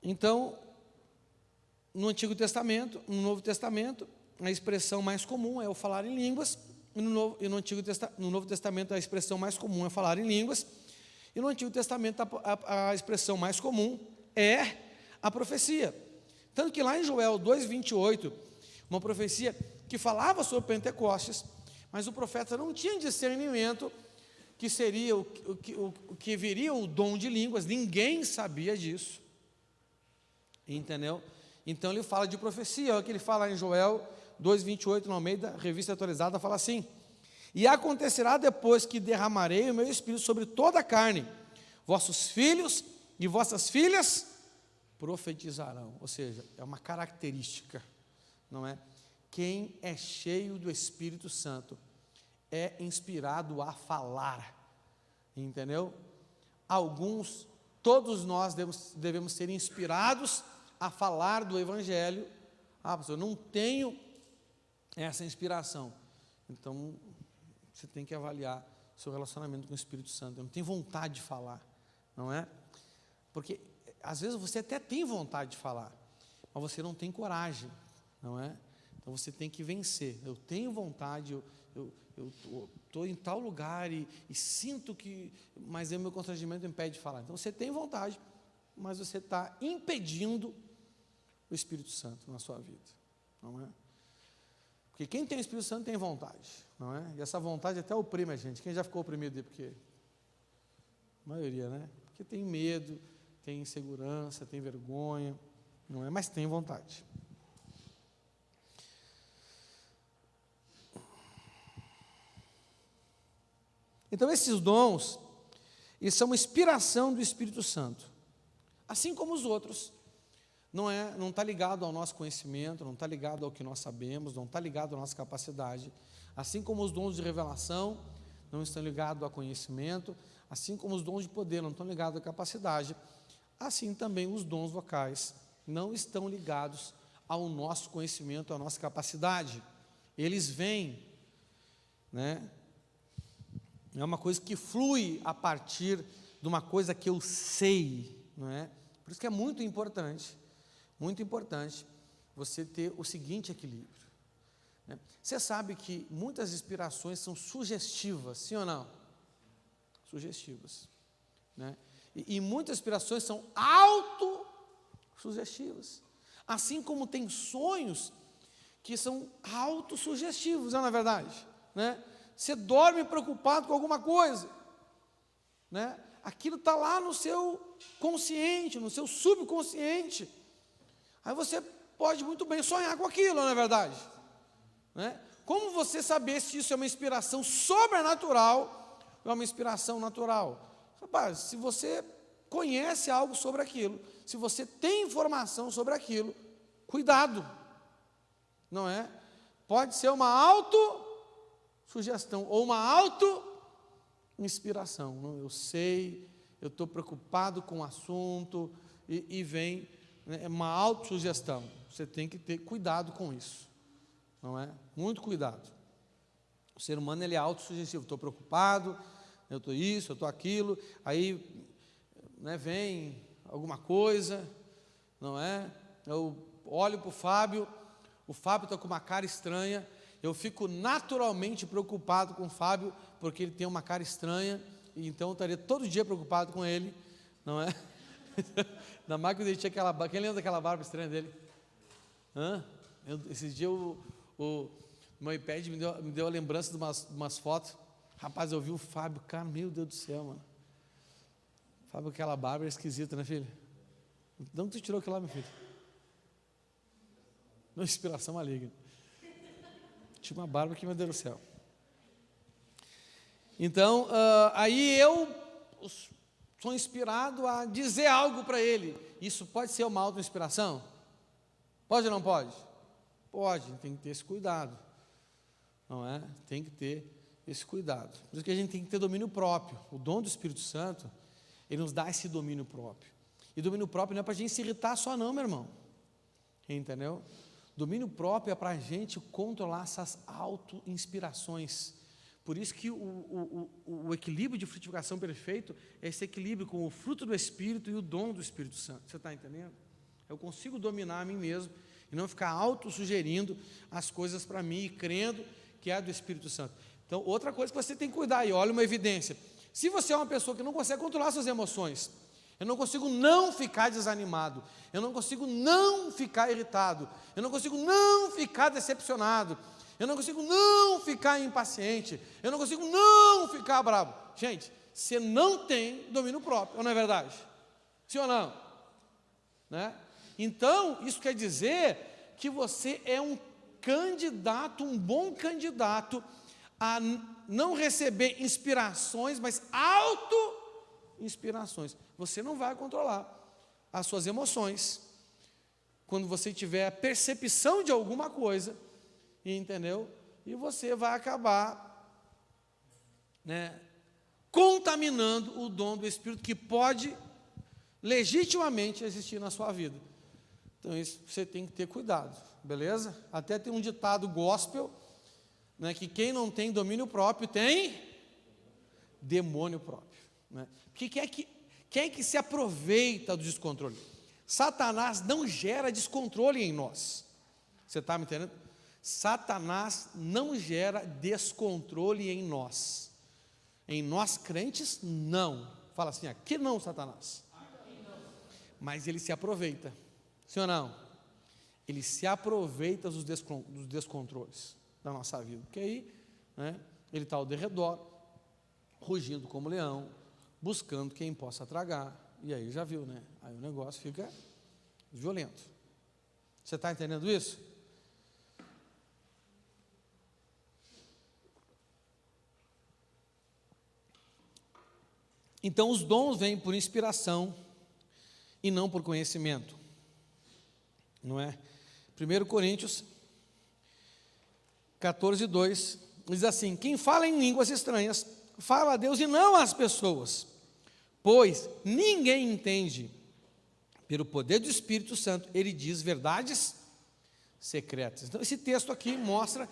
Speaker 1: Então, no Antigo Testamento, no Novo Testamento, a expressão mais comum é o falar em línguas, e no Novo Testamento a expressão mais comum é falar em línguas, e no Antigo Testamento a expressão mais comum é a profecia. Tanto que lá em Joel 2,28, uma profecia que falava sobre Pentecostes, mas o profeta não tinha discernimento que seria o que viria o dom de línguas, ninguém sabia disso, entendeu? Então ele fala de profecia, olha o que ele fala em Joel 2,28, no Almeida, revista atualizada, fala assim: e acontecerá depois que derramarei o meu espírito sobre toda a carne, vossos filhos e vossas filhas profetizarão. Ou seja, é uma característica, não é? Quem é cheio do Espírito Santo é inspirado a falar, entendeu? Todos nós devemos ser inspirados a falar do Evangelho. Pastor, eu não tenho essa inspiração. Então, você tem que avaliar seu relacionamento com o Espírito Santo. Eu não tenho vontade de falar, não é? Porque, às vezes, você até tem vontade de falar, mas você não tem coragem, não é? Então, você tem que vencer. Eu tenho vontade, eu estou em tal lugar e sinto que... Mas o meu constrangimento impede de falar. Então, você tem vontade, mas você está impedindo o Espírito Santo na sua vida, não é? Porque quem tem o Espírito Santo tem vontade, não é? E essa vontade até oprime a gente. Quem já ficou oprimido? Porque a maioria, né? Porque tem medo, tem insegurança, tem vergonha, não é? Mas tem vontade. Então esses dons, eles são uma inspiração do Espírito Santo, assim como os outros. Não está ligado ao nosso conhecimento, não está ligado ao que nós sabemos, não está ligado à nossa capacidade. Assim como os dons de revelação não estão ligados ao conhecimento, assim como os dons de poder não estão ligados à capacidade, assim também os dons vocais não estão ligados ao nosso conhecimento, à nossa capacidade. Eles vêm, né? É uma coisa que flui a partir de uma coisa que eu sei, não é? Por isso que é muito importante você ter o seguinte equilíbrio, né? Você sabe que muitas inspirações são sugestivas, sim ou não? Sugestivas, né? E muitas inspirações são autossugestivas, assim como tem sonhos que são autossugestivos, não é verdade? Né? Você dorme preocupado com alguma coisa, né? Aquilo está lá no seu consciente, no seu subconsciente. Aí você pode muito bem sonhar com aquilo, não é verdade? Né? Como você saber se isso é uma inspiração sobrenatural ou é uma inspiração natural? Rapaz, se você conhece algo sobre aquilo, se você tem informação sobre aquilo, cuidado, não é? Pode ser uma autossugestão ou uma auto-inspiração. Não, eu sei, eu estou preocupado com o assunto e vem, né, uma autossugestão. Você tem que ter cuidado com isso, não é? Muito cuidado. O ser humano, ele é autossugestivo. Estou preocupado, eu estou isso, eu estou aquilo, aí, né, vem alguma coisa, não é? Eu olho para o Fábio está com uma cara estranha, eu fico naturalmente preocupado com o Fábio, porque ele tem uma cara estranha, e então eu estaria todo dia preocupado com ele, não é? Na máquina ele tinha aquela... Quem lembra daquela barba estranha dele? Esses dias o meu iPad me deu a lembrança de umas fotos. Rapaz, eu vi o Fábio, cara, meu Deus do céu, mano. Fábio, aquela barba é esquisita, né, filho? De onde tu tirou aquilo lá, meu filho? Não, inspiração maligna. Tinha uma barba que, meu Deus do céu. Então, aí eu sou inspirado a dizer algo para ele. Isso pode ser uma auto-inspiração? Pode ou não pode? Pode, tem que ter esse cuidado. Não é? Tem que ter esse cuidado. Por isso que a gente tem que ter domínio próprio. O dom do Espírito Santo, ele nos dá esse domínio próprio. E domínio próprio não é para a gente se irritar só não, meu irmão. Entendeu? Domínio próprio é para a gente controlar essas auto-inspirações. Por isso que o equilíbrio de frutificação perfeito é esse equilíbrio com o fruto do Espírito e o dom do Espírito Santo. Você está entendendo? Eu consigo dominar a mim mesmo e não ficar auto-sugerindo as coisas para mim e crendo que é do Espírito Santo. Então, outra coisa que você tem que cuidar, e olha uma evidência. Se você é uma pessoa que não consegue controlar suas emoções, eu não consigo não ficar desanimado, eu não consigo não ficar irritado, eu não consigo não ficar decepcionado, eu não consigo não ficar impaciente, eu não consigo não ficar bravo. Gente, você não tem domínio próprio, ou não é verdade? Sim ou não? Né? Então, isso quer dizer que você é um candidato, um bom candidato a não receber inspirações, mas auto-inspirações. Você não vai controlar as suas emoções quando você tiver a percepção de alguma coisa, entendeu? E você vai acabar, né, contaminando o dom do Espírito que pode legitimamente existir na sua vida. Então isso você tem que ter cuidado, beleza? Até tem um ditado gospel, né, que quem não tem domínio próprio tem demônio próprio, né? Porque quem é que se aproveita do descontrole? Satanás não gera descontrole em nós. Você está me entendendo? Satanás não gera descontrole em nós. Em nós crentes, não. Fala assim, aqui não, Satanás. Aqui não. Mas ele se aproveita. Sim ou não? Ele se aproveita dos descontroles da nossa vida. Porque aí, né, ele está ao derredor, rugindo como leão, buscando quem possa tragar. E aí já viu, né? Aí o negócio fica violento. Você está entendendo isso? Então os dons vêm por inspiração e não por conhecimento. Não é? 1 Coríntios 14:2 diz assim: quem fala em línguas estranhas, fala a Deus e não às pessoas, pois ninguém entende. Pelo poder do Espírito Santo, ele diz verdades secretas. Então esse texto aqui mostra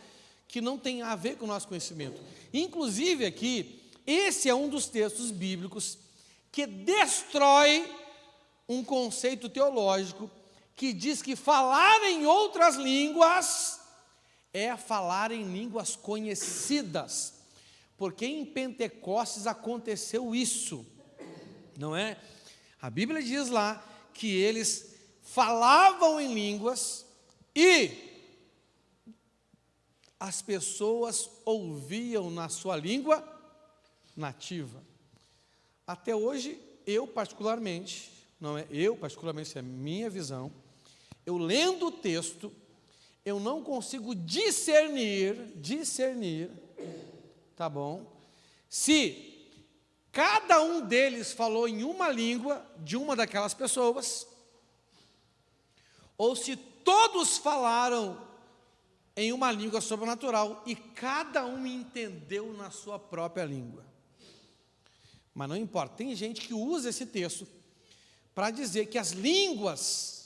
Speaker 1: que não tem a ver com o nosso conhecimento. Inclusive aqui, esse é um dos textos bíblicos que destrói um conceito teológico que diz que falar em outras línguas é falar em línguas conhecidas, porque em Pentecostes aconteceu isso, não é? A Bíblia diz lá que eles falavam em línguas e as pessoas ouviam na sua língua nativa. Até hoje, eu particularmente, essa é a minha visão, eu lendo o texto, eu não consigo discernir, tá bom? Se cada um deles falou em uma língua de uma daquelas pessoas, ou se todos falaram em uma língua sobrenatural e cada um entendeu na sua própria língua. Mas não importa, tem gente que usa esse texto para dizer que as línguas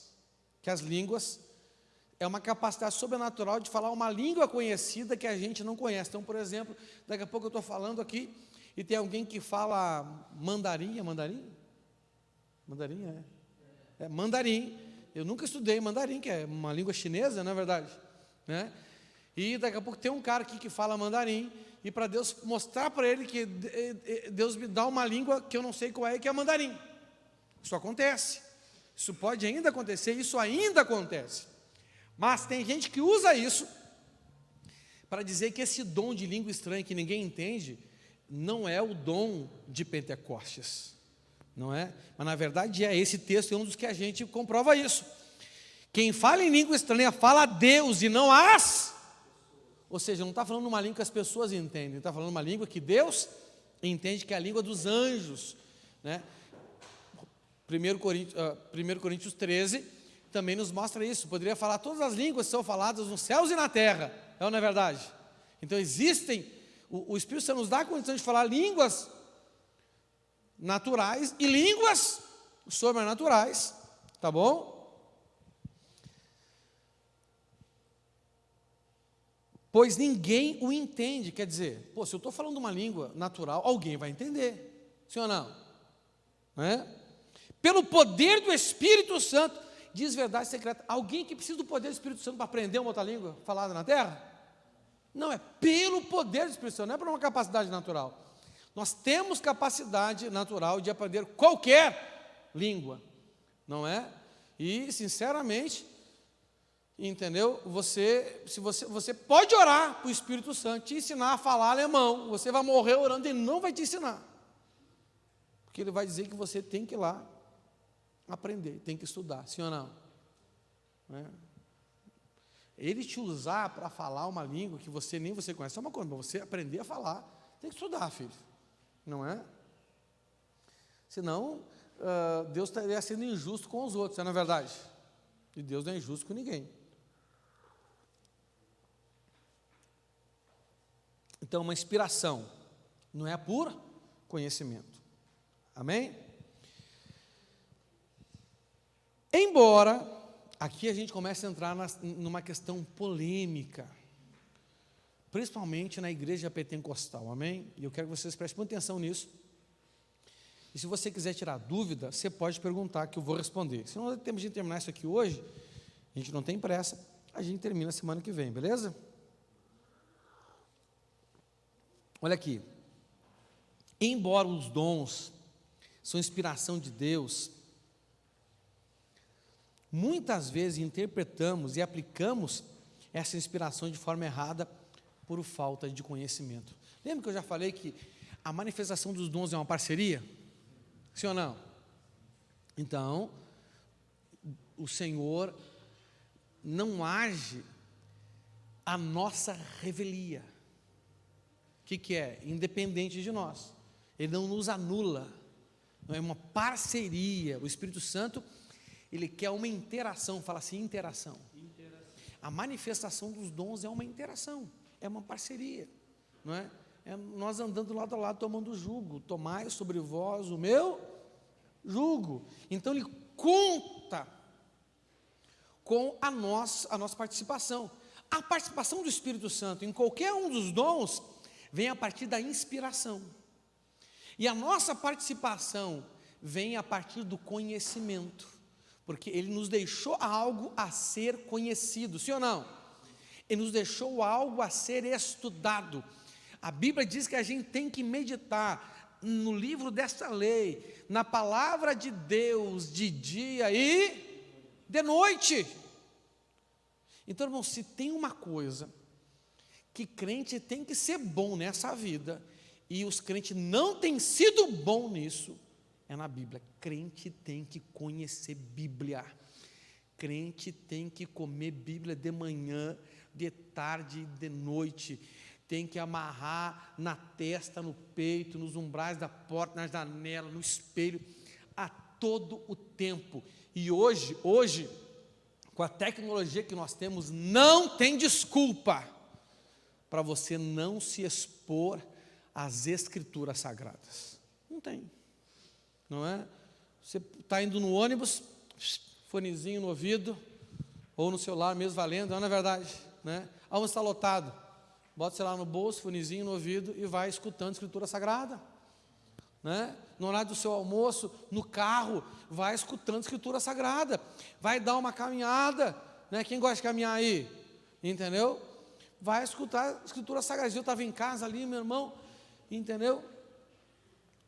Speaker 1: é uma capacidade sobrenatural de falar uma língua conhecida que a gente não conhece. Então, por exemplo, daqui a pouco eu estou falando aqui e tem alguém que fala mandarim. Eu nunca estudei mandarim, que é uma língua chinesa, não é verdade? Né? E daqui a pouco tem um cara aqui que fala mandarim, e para Deus mostrar para ele que Deus me dá uma língua que eu não sei qual é, que é mandarim. Isso acontece. Isso pode ainda acontecer, isso ainda acontece. Mas tem gente que usa isso para dizer que esse dom de língua estranha que ninguém entende não é o dom de Pentecostes, não é? Mas na verdade esse texto é um dos que a gente comprova isso. Quem fala em língua estranha fala a Deus e não as, ou seja, não está falando uma língua que as pessoas entendem, está falando uma língua que Deus entende, que é a língua dos anjos, né? 1 Coríntios 13 também nos mostra isso. Poderia falar todas as línguas que são faladas nos céus e na terra, é ou não é verdade? Então existem, o Espírito Santo nos dá a condição de falar línguas naturais e línguas sobrenaturais, tá bom? Pois ninguém o entende, quer dizer, se eu estou falando uma língua natural, alguém vai entender, sim ou não? Não é? Pelo poder do Espírito Santo, diz verdade secreta. Alguém que precisa do poder do Espírito Santo para aprender uma outra língua falada na terra? Não, é pelo poder do Espírito Santo, não é por uma capacidade natural. Nós temos capacidade natural de aprender qualquer língua, não é? E, sinceramente, entendeu? Você pode orar para o Espírito Santo te ensinar a falar alemão. Você vai morrer orando e ele não vai te ensinar, porque ele vai dizer que você tem que ir lá aprender, tem que estudar, sim ou não? Ele te usar para falar uma língua que você nem você conhece, é uma coisa, para você aprender a falar, tem que estudar, filho, não é? Senão, Deus estaria sendo injusto com os outros, não é verdade? E Deus não é injusto com ninguém. Então, uma inspiração não é por conhecimento, amém? Embora, aqui a gente comece a entrar numa questão polêmica, principalmente na igreja pentecostal, amém? E eu quero que vocês prestem muita atenção nisso. E se você quiser tirar dúvida, você pode perguntar que eu vou responder. Se não temos de terminar isso aqui hoje, a gente não tem pressa, a gente termina semana que vem, beleza? Olha aqui. Embora os dons são inspiração de Deus, muitas vezes interpretamos e aplicamos essa inspiração de forma errada por falta de conhecimento. Lembra que eu já falei que a manifestação dos dons é uma parceria? Sim ou não? Então, o Senhor não age a nossa revelia. O que é? Independente de nós. Ele não nos anula. Não é uma parceria. O Espírito Santo, ele quer uma interação. Fala assim, interação. A manifestação dos dons é uma interação. É uma parceria. Não é? É nós andando lado a lado, tomando o jugo. Tomai sobre vós o meu jugo. Então, ele conta com a nossa participação. A participação do Espírito Santo em qualquer um dos dons vem a partir da inspiração. E a nossa participação vem a partir do conhecimento, porque Ele nos deixou algo a ser conhecido, sim ou não? Ele nos deixou algo a ser estudado. A Bíblia diz que a gente tem que meditar no livro dessa lei, na palavra de Deus, de dia e de noite. Então, irmão, se tem uma coisa que crente tem que ser bom nessa vida, e os crentes não têm sido bom nisso, é na Bíblia. Crente tem que conhecer Bíblia, crente tem que comer Bíblia de manhã, de tarde e de noite, tem que amarrar na testa, no peito, nos umbrais da porta, na janela, no espelho, a todo o tempo. E hoje, com a tecnologia que nós temos, não tem desculpa para você não se expor às Escrituras Sagradas. Não tem, não é? Você está indo no ônibus, fonezinho no ouvido, ou no celular mesmo valendo, não é verdade? Né? Aonde está lotado? Bota o celular no bolso, fonezinho no ouvido e vai escutando Escritura Sagrada. Né? No horário do seu almoço, no carro, vai escutando Escritura Sagrada. Vai dar uma caminhada, né? Quem gosta de caminhar aí? Entendeu? Vai escutar Escritura Sagrada. Eu estava em casa ali, meu irmão, entendeu?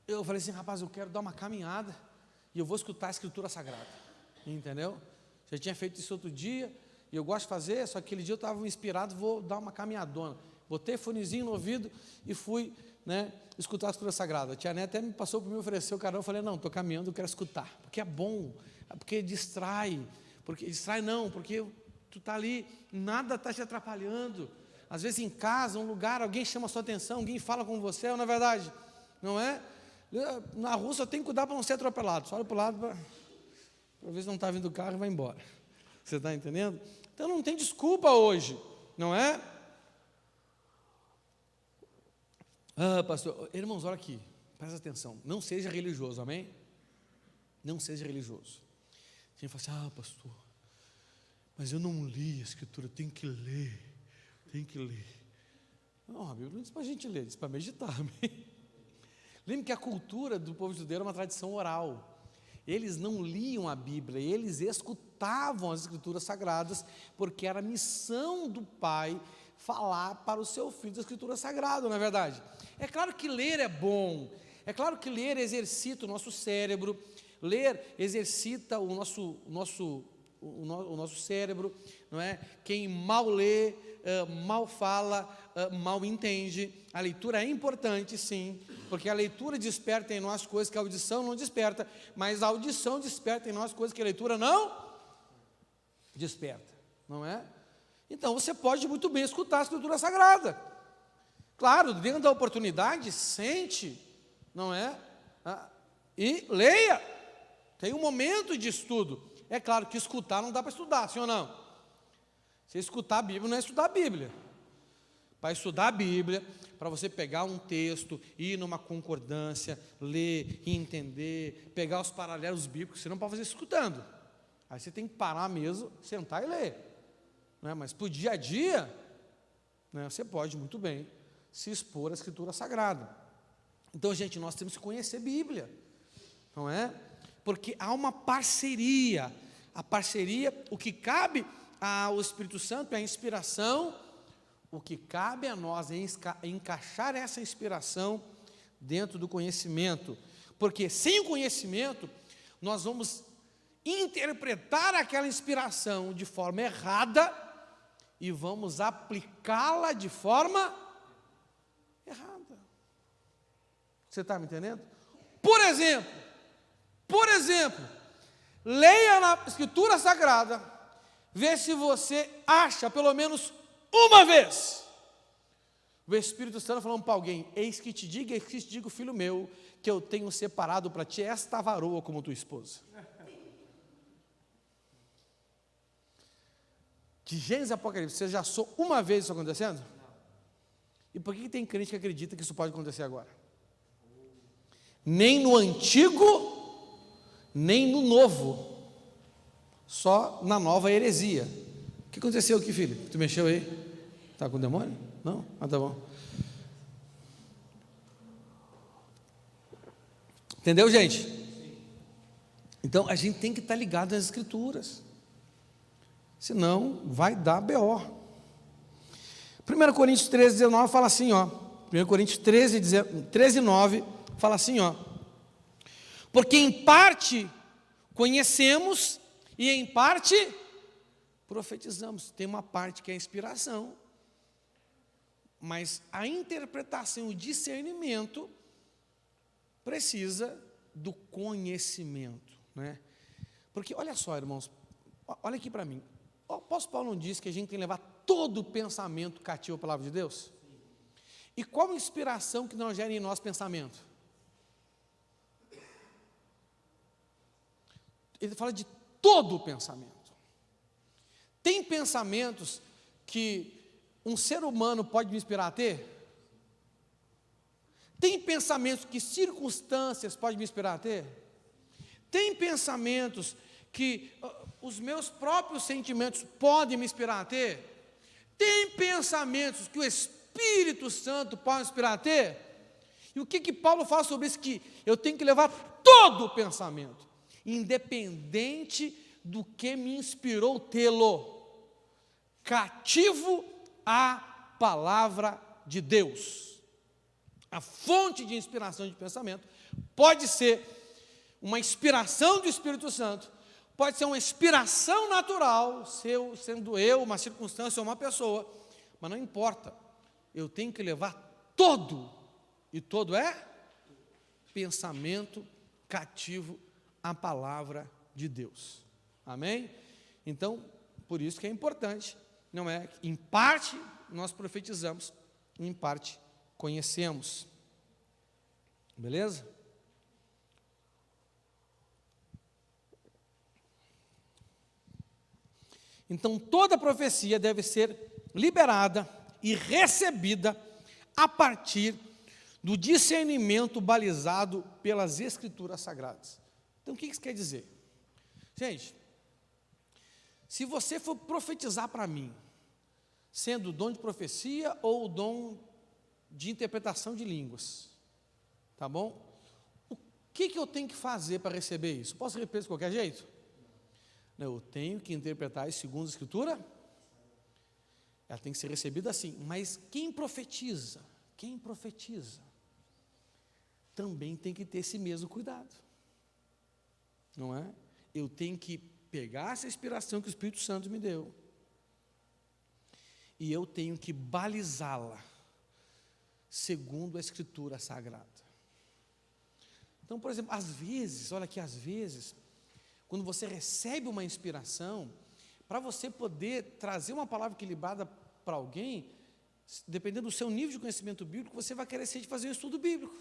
Speaker 1: Eu falei assim, rapaz, eu quero dar uma caminhada e eu vou escutar a Escritura Sagrada, entendeu? Já tinha feito isso outro dia, e eu gosto de fazer, só que aquele dia eu estava inspirado, vou dar uma caminhadona. botei fonezinho no ouvido e fui, né, escutar a Escritura Sagrada. A tia Né até me passou por me oferecer o carão, eu falei, não, estou caminhando, eu quero escutar, porque é bom, porque distrai, porque tu está ali, nada está te atrapalhando. Às vezes em casa, um lugar, alguém chama a sua atenção, alguém fala com você, não é verdade? Não é? Na rua só tem que cuidar para não ser atropelado, só olha para o lado para ver se não está vindo o carro e vai embora. Você está entendendo? Então não tem desculpa hoje, não é? Pastor, irmãos, olha aqui, presta atenção, não seja religioso, amém? Não seja religioso. A gente fala assim, pastor, mas eu não li a Escritura, tem que ler. Não, a Bíblia não diz para a gente ler, diz para meditar, amém? Lembre que a cultura do povo judeu era uma tradição oral. Eles não liam a Bíblia, eles escutavam as Escrituras Sagradas, porque era a missão do pai falar para o seu filho da Escritura Sagrada, não é verdade? É claro que ler é bom, é claro que ler exercita o nosso cérebro, ler exercita o nosso cérebro, não é? Quem mal lê, mal fala, mal entende. A leitura é importante, sim, porque a leitura desperta em nós coisas que a audição não desperta, mas a audição desperta em nós coisas que a leitura não desperta, não é? Então você pode muito bem escutar a Escritura Sagrada, claro, dentro da oportunidade, sente, não é? E leia, tem um momento de estudo. É claro que escutar não dá para estudar, sim ou não? Você escutar a Bíblia não é estudar a Bíblia. Para estudar a Bíblia, para você pegar um texto, ir numa concordância, ler e entender, pegar os paralelos bíblicos, você não pode fazer isso escutando. Aí você tem que parar mesmo, sentar e ler. Né? Mas para o dia a dia, né, você pode muito bem se expor à Escritura Sagrada. Então, gente, nós temos que conhecer a Bíblia, não é? Porque há uma parceria. A parceria, o que cabe ao Espírito Santo é a inspiração, o que cabe a nós é encaixar essa inspiração dentro do conhecimento, porque sem o conhecimento, nós vamos interpretar aquela inspiração de forma errada e vamos aplicá-la de forma errada. Você está me entendendo? Por exemplo, leia na Escritura Sagrada, vê se você acha, pelo menos uma vez, o Espírito Santo falando para alguém, eis que te digo, filho meu, que eu tenho separado para ti esta varoa como tua esposa. De Gênesis e Apocalipse, você já achou uma vez isso acontecendo? E por que tem crente que acredita que isso pode acontecer agora? Nem no Antigo, nem no Novo, só na nova heresia. O que aconteceu aqui, filho? Tu mexeu aí? Está com demônio? Não? Ah, tá bom. Entendeu, gente? Então, a gente tem que estar ligado nas Escrituras, senão vai dar B.O. 1 Coríntios 13, 19 fala assim, ó. 1 Coríntios 13, 9 fala assim, ó. Porque em parte conhecemos e em parte profetizamos. Tem uma parte que é a inspiração, mas a interpretação, o discernimento precisa do conhecimento, né? Porque olha só, irmãos, olha aqui para mim. O apóstolo Paulo não diz que a gente tem que levar todo o pensamento cativo à palavra de Deus? E qual a inspiração que não gera em nós pensamento? Ele fala de todo o pensamento. Tem pensamentos que um ser humano pode me inspirar a ter? Tem pensamentos que circunstâncias podem me inspirar a ter? Tem pensamentos que os meus próprios sentimentos podem me inspirar a ter? Tem pensamentos que o Espírito Santo pode me inspirar a ter? E o que Paulo fala sobre isso? Que eu tenho que levar todo o pensamento, independente do que me inspirou tê-lo, cativo à palavra de Deus. A fonte de inspiração de pensamento pode ser uma inspiração do Espírito Santo, pode ser uma inspiração natural, sendo eu, uma circunstância ou uma pessoa, mas não importa. eu tenho que levar todo, e todo é pensamento cativo à palavra de Deus. Amém? Então, por isso que é importante, não é? Em parte nós profetizamos, em parte conhecemos. Beleza? Então, toda profecia deve ser liberada e recebida a partir do discernimento balizado pelas Escrituras Sagradas. Então, o que isso quer dizer? Gente, se você for profetizar para mim, sendo o dom de profecia ou o dom de interpretação de línguas, tá bom? O que eu tenho que fazer para receber isso? Posso repetir de qualquer jeito? Não, eu tenho que interpretar isso segundo a Escritura? Ela tem que ser recebida assim. Mas quem profetiza também tem que ter esse mesmo cuidado, não é? Eu tenho que pegar essa inspiração que o Espírito Santo me deu e eu tenho que balizá-la segundo a Escritura Sagrada. Então, por exemplo, às vezes, olha aqui, às vezes, quando você recebe uma inspiração, para você poder trazer uma palavra equilibrada para alguém, dependendo do seu nível de conhecimento bíblico, você vai querer sempre fazer um estudo bíblico.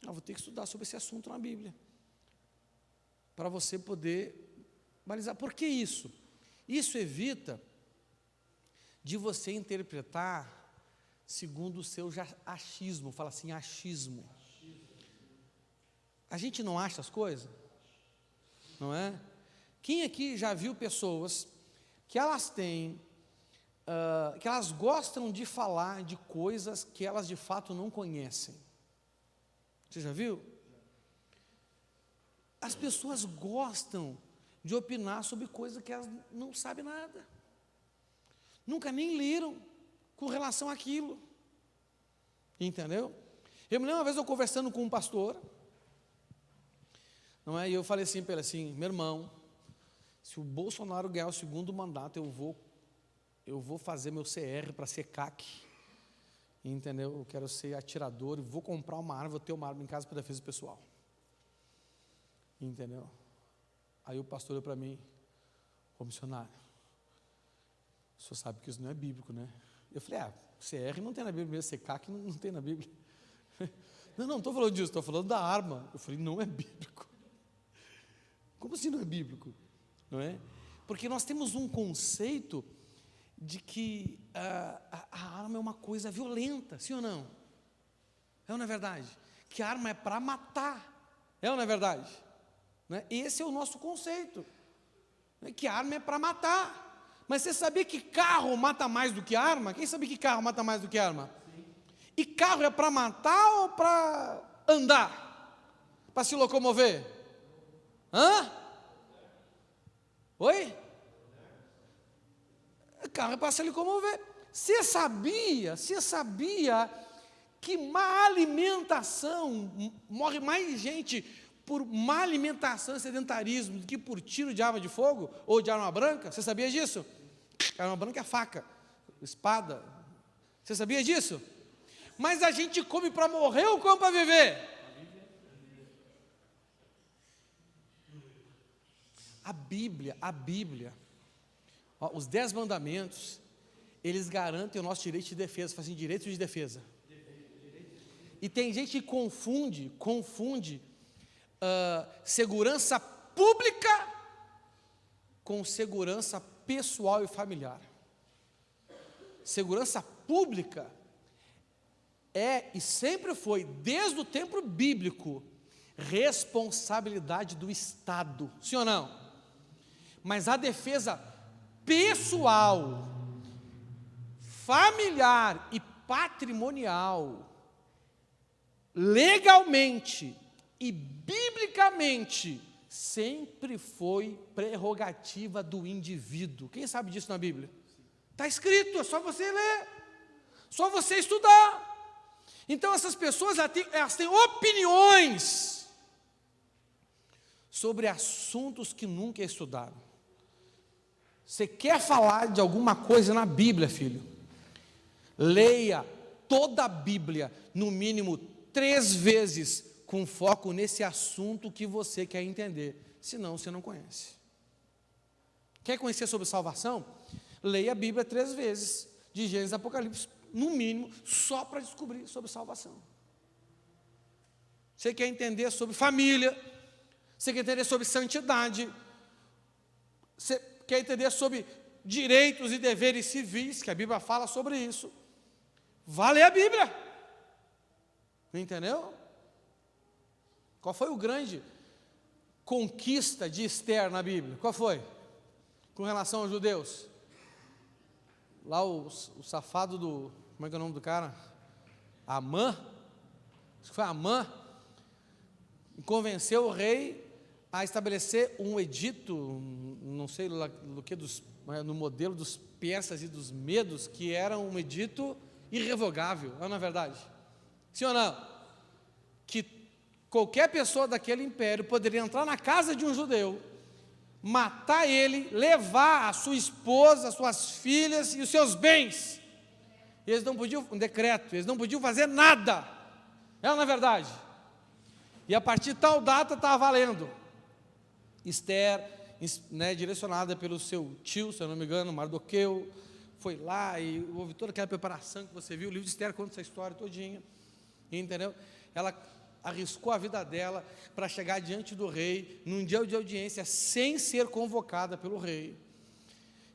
Speaker 1: Eu vou ter que estudar sobre esse assunto na Bíblia, para você poder balizar. Por que isso? Isso evita de você interpretar segundo o seu achismo. Fala assim, achismo. A gente não acha as coisas? Não é? Quem aqui já viu pessoas que elas têm, que elas gostam de falar de coisas que elas de fato não conhecem? Você já viu? As pessoas gostam de opinar sobre coisas que elas não sabem nada, nunca nem leram com relação àquilo, entendeu? Eu me lembro uma vez eu conversando com um pastor, não é? E eu falei assim para ele assim, meu irmão, se o Bolsonaro ganhar o segundo mandato, eu vou fazer meu CR para ser CAC, entendeu? Eu quero ser atirador e vou comprar uma arma, vou ter uma arma em casa para defesa pessoal, entendeu? Aí o pastor olhou para mim, ô missionário, o senhor sabe que isso não é bíblico, né? Eu falei, CR não tem na Bíblia mesmo, CAC não tem na Bíblia. Não estou falando disso, estou falando da arma. Eu falei, não é bíblico. Como assim não é bíblico? Não é? Porque nós temos um conceito de que a arma é uma coisa violenta, sim ou não? É ou não é verdade? Que a arma é para matar, é ou não é verdade? Não é? Esse é o nosso conceito, né? Que a arma é para matar. Mas você sabia que carro mata mais do que arma? Quem sabia que carro mata mais do que arma? Sim. E carro é para matar ou para andar? Para se locomover? Hã? Oi? Carro é para se locomover. Você sabia que má alimentação, morre mais gente por má alimentação e sedentarismo do que por tiro de arma de fogo ou de arma branca? Você sabia disso? Arma branca é faca, espada. Você sabia disso? Mas a gente come para morrer ou come para viver? A Bíblia, ó, os 10 mandamentos, eles garantem o nosso direito de defesa, fazem direito de defesa. E tem gente que confunde segurança pública com segurança pessoal e familiar. Segurança pública é e sempre foi, desde o tempo bíblico, responsabilidade do Estado, sim ou não? Mas a defesa pessoal, familiar e patrimonial, legalmente e biblicamente, sempre foi prerrogativa do indivíduo. Quem sabe disso na Bíblia? Está escrito, é só você ler, só você estudar. Então essas pessoas elas têm opiniões sobre assuntos que nunca estudaram. Você quer falar de alguma coisa na Bíblia, filho? Leia toda a Bíblia, no mínimo 3 vezes, com foco nesse assunto que você quer entender. Senão, você não conhece. Quer conhecer sobre salvação? Leia a Bíblia 3 vezes, de Gênesis a Apocalipse, no mínimo, só para descobrir sobre salvação. Você quer entender sobre família, você quer entender sobre santidade, você quer entender sobre direitos e deveres civis, que a Bíblia fala sobre isso, vá ler a Bíblia. Entendeu? Qual foi o grande conquista de Esther na Bíblia? Qual foi? Com relação aos judeus. Lá o safado do, como é que é o nome do cara? Amã, acho que foi Amã, convenceu o rei a estabelecer um edito, não sei do que, no modelo dos persas e dos medos, que era um edito irrevogável, não é verdade? Sim ou não? Que qualquer pessoa daquele império poderia entrar na casa de um judeu, matar ele, levar a sua esposa, as suas filhas e os seus bens. Eles não podiam, um decreto, eles não podiam fazer nada. Não é verdade? E a partir de tal data estava valendo. Esther, né, direcionada pelo seu tio, se eu não me engano, Mardoqueu, foi lá e houve toda aquela preparação que você viu. O livro de Esther conta essa história todinha, entendeu? Ela arriscou a vida dela para chegar diante do rei, num dia de audiência, sem ser convocada pelo rei.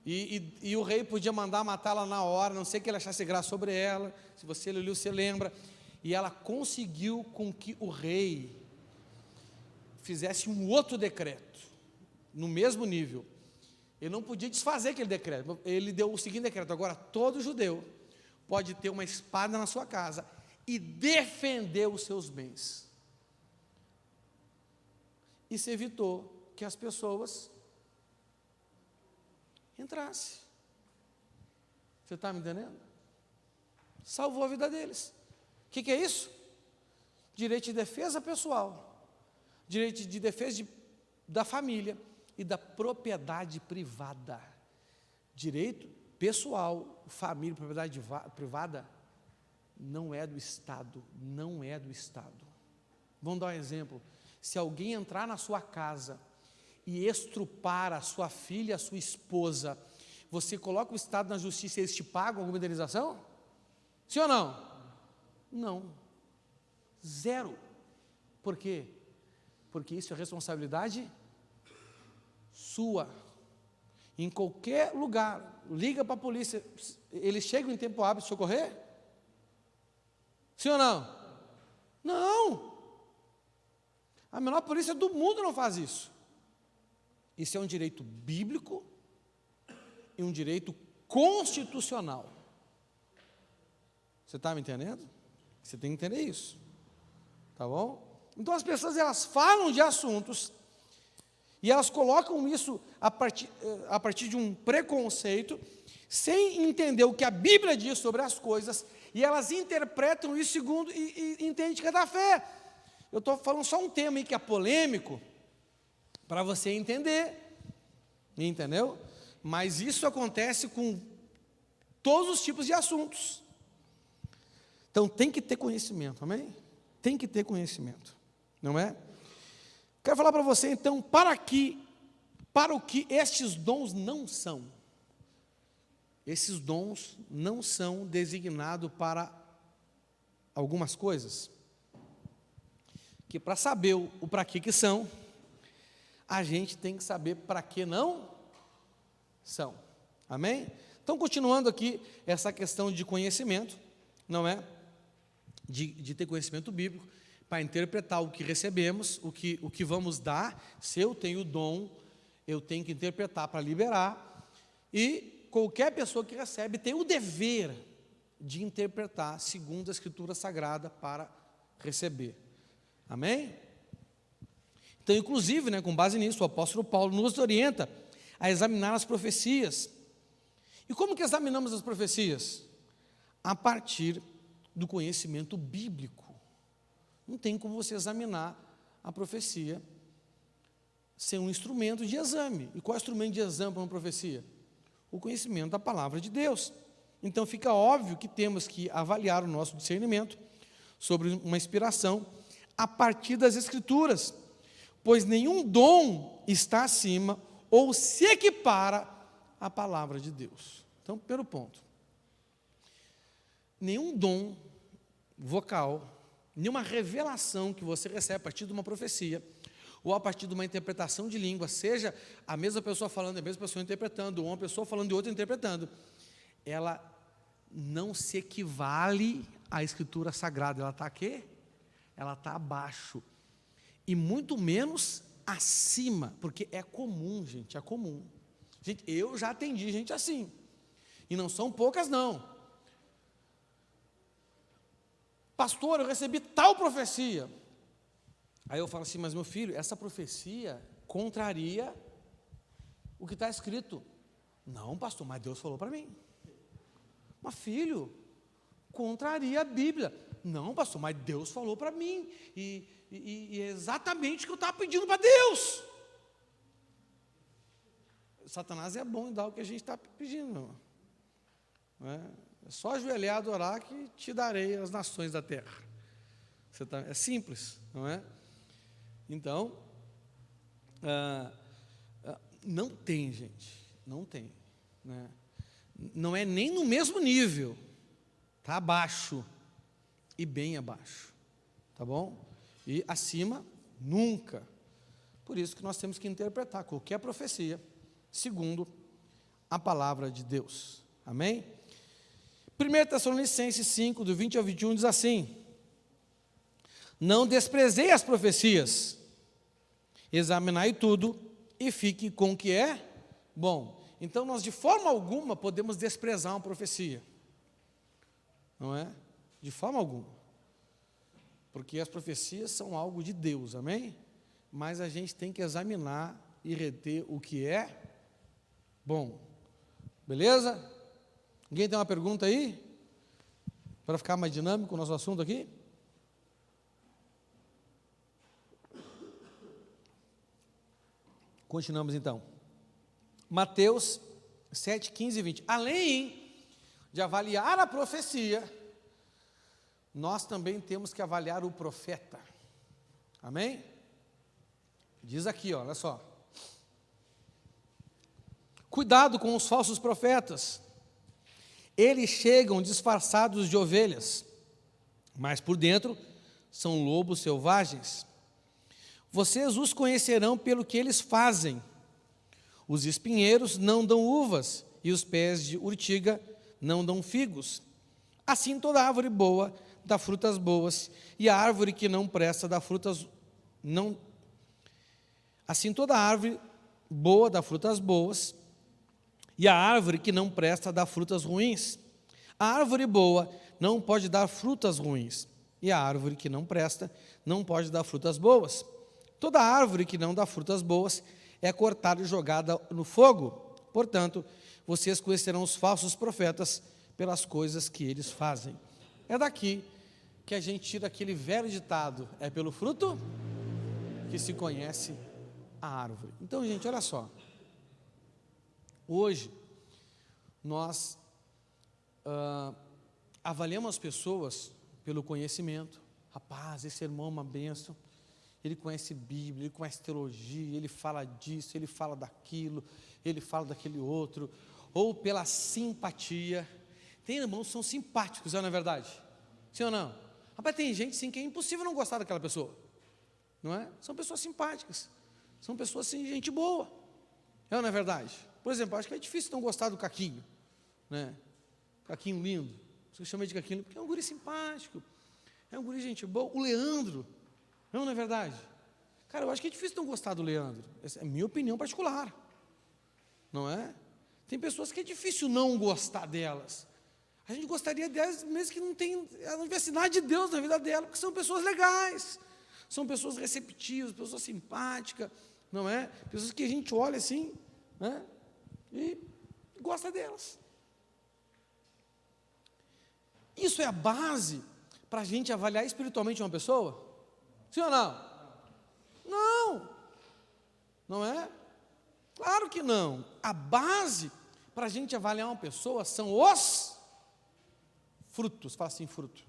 Speaker 1: E o rei podia mandar matá-la na hora, não sei que ele achasse graça sobre ela. Se você leu, você lembra. E ela conseguiu com que o rei fizesse um outro decreto, no mesmo nível. Ele não podia desfazer aquele decreto. Ele deu o seguinte decreto: agora todo judeu pode ter uma espada na sua casa e defender os seus bens. Isso evitou que as pessoas entrassem. Você está me entendendo? Salvou a vida deles. O que é isso? Direito de defesa pessoal, direito de defesa da família e da propriedade privada. Direito pessoal, família, propriedade privada, não é do Estado, não é do Estado. Vamos dar um exemplo. Se alguém entrar na sua casa e estrupar a sua filha, a sua esposa, você coloca o Estado na justiça e eles te pagam alguma indenização? Sim ou não? Não. 0. Por quê? Porque isso é responsabilidade sua. Em qualquer lugar, liga para a polícia, eles chegam em tempo hábil de socorrer? Sim ou não? Não. A menor polícia do mundo não faz isso. Isso é um direito bíblico e um direito constitucional. Você está me entendendo? Você tem que entender isso. Tá bom? Então as pessoas, elas falam de assuntos e elas colocam isso a partir de um preconceito, sem entender o que a Bíblia diz sobre as coisas, e elas interpretam isso segundo e entendem cada fé. Eu estou falando só um tema aí que é polêmico, para você entender, entendeu? Mas isso acontece com todos os tipos de assuntos. Então tem que ter conhecimento, amém? Tem que ter conhecimento, não é? Quero falar para você então, para o que estes dons não são. Esses dons não são designados para algumas coisas. Que para saber o para que são, a gente tem que saber para que não são. Amém? Então, continuando aqui essa questão de conhecimento, não é? De ter conhecimento bíblico, para interpretar o que recebemos, o que vamos dar. Se eu tenho o dom, eu tenho que interpretar para liberar. E qualquer pessoa que recebe tem o dever de interpretar segundo a Escritura Sagrada para receber. Amém? Então, inclusive, né, com base nisso, o apóstolo Paulo nos orienta a examinar as profecias. E como que examinamos as profecias? A partir do conhecimento bíblico. Não tem como você examinar a profecia sem um instrumento de exame. E qual é o instrumento de exame para uma profecia? o conhecimento da palavra de Deus. Então fica óbvio que temos que avaliar o nosso discernimento sobre uma inspiração a partir das Escrituras, pois nenhum dom está acima ou se equipara à palavra de Deus. Então, primeiro ponto, nenhum dom vocal, nenhuma revelação que você recebe a partir de uma profecia, ou a partir de uma interpretação de língua, seja a mesma pessoa falando, a mesma pessoa interpretando, ou uma pessoa falando e outra interpretando, ela não se equivale à Escritura Sagrada. Ela está aqui? Ela está abaixo. E muito menos acima, porque é comum, gente, é comum. Gente, eu já atendi gente assim, e não são poucas não. Pastor, eu recebi tal profecia. Aí eu falo assim, mas meu filho, essa profecia contraria o que está escrito. Não, pastor, mas Deus falou para mim. Mas filho, contraria a Bíblia. Não, pastor, mas Deus falou para mim. E é exatamente o que eu estava pedindo para Deus. Satanás é bom em dar o que a gente está pedindo. Não é? É só ajoelhar e adorar que te darei as nações da terra. É simples, não é? Então, não tem, gente, não tem, né? Não é nem no mesmo nível, está abaixo, e bem abaixo, tá bom? E acima, nunca. Por isso que nós temos que interpretar qualquer profecia, segundo a palavra de Deus, amém? 1 Tessalonicenses 5, do 20 ao 21, diz assim: não desprezei as profecias, examinai tudo e fique com o que é bom. Então nós de forma alguma podemos desprezar uma profecia, não é? De forma alguma, porque as profecias são algo de Deus, amém? Mas a gente tem que examinar e reter o que é bom, beleza? Alguém tem uma pergunta aí? Para ficar mais dinâmico o nosso assunto aqui? Continuamos então. Mateus 7, 15 e 20. Além de avaliar a profecia, nós também temos que avaliar o profeta. Amém? Diz aqui, olha só. Cuidado com os falsos profetas. Eles chegam disfarçados de ovelhas, mas por dentro são lobos selvagens. Vocês os conhecerão pelo que eles fazem. Os espinheiros não dão uvas, e os pés de urtiga não dão figos. Assim toda árvore boa dá frutas boas, e a árvore que não presta dá frutas não. Assim toda árvore boa dá frutas boas, e a árvore que não presta dá frutas ruins. A árvore boa não pode dar frutas ruins, e a árvore que não presta não pode dar frutas boas. Toda árvore que não dá frutas boas é cortada e jogada no fogo. Portanto, vocês conhecerão os falsos profetas pelas coisas que eles fazem. É daqui que a gente tira aquele velho ditado: é pelo fruto que se conhece a árvore. Então, gente, olha só. Hoje, nós avaliamos as pessoas pelo conhecimento. Rapaz, esse irmão é uma bênção. Ele conhece Bíblia, ele conhece teologia, ele fala disso, ele fala daquilo, ele fala daquele outro. Ou pela simpatia. Tem irmãos que são simpáticos, não é verdade? Sim ou não? Rapaz, tem gente sim que é impossível não gostar daquela pessoa. Não é? São pessoas simpáticas. São pessoas assim, gente boa. É ou não é verdade? Por exemplo, acho que é difícil não gostar do Caquinho, né? Caquinho lindo. Eu chamei de Caquinho porque é um guri simpático, é um guri gente boa. O Leandro, não é verdade? Cara, eu acho que é difícil não gostar do Leandro. Essa é a minha opinião particular, não é? Tem pessoas que é difícil não gostar delas. A gente gostaria delas mesmo que ela não tivesse nada de Deus na vida dela, porque são pessoas legais, são pessoas receptivas, pessoas simpáticas, não é? Pessoas que a gente olha assim, né? E gosta delas. Isso é a base para a gente avaliar espiritualmente uma pessoa? Sim ou não? Não. Não é? Claro que não. A base para a gente avaliar uma pessoa são os frutos. Fala assim, fruto.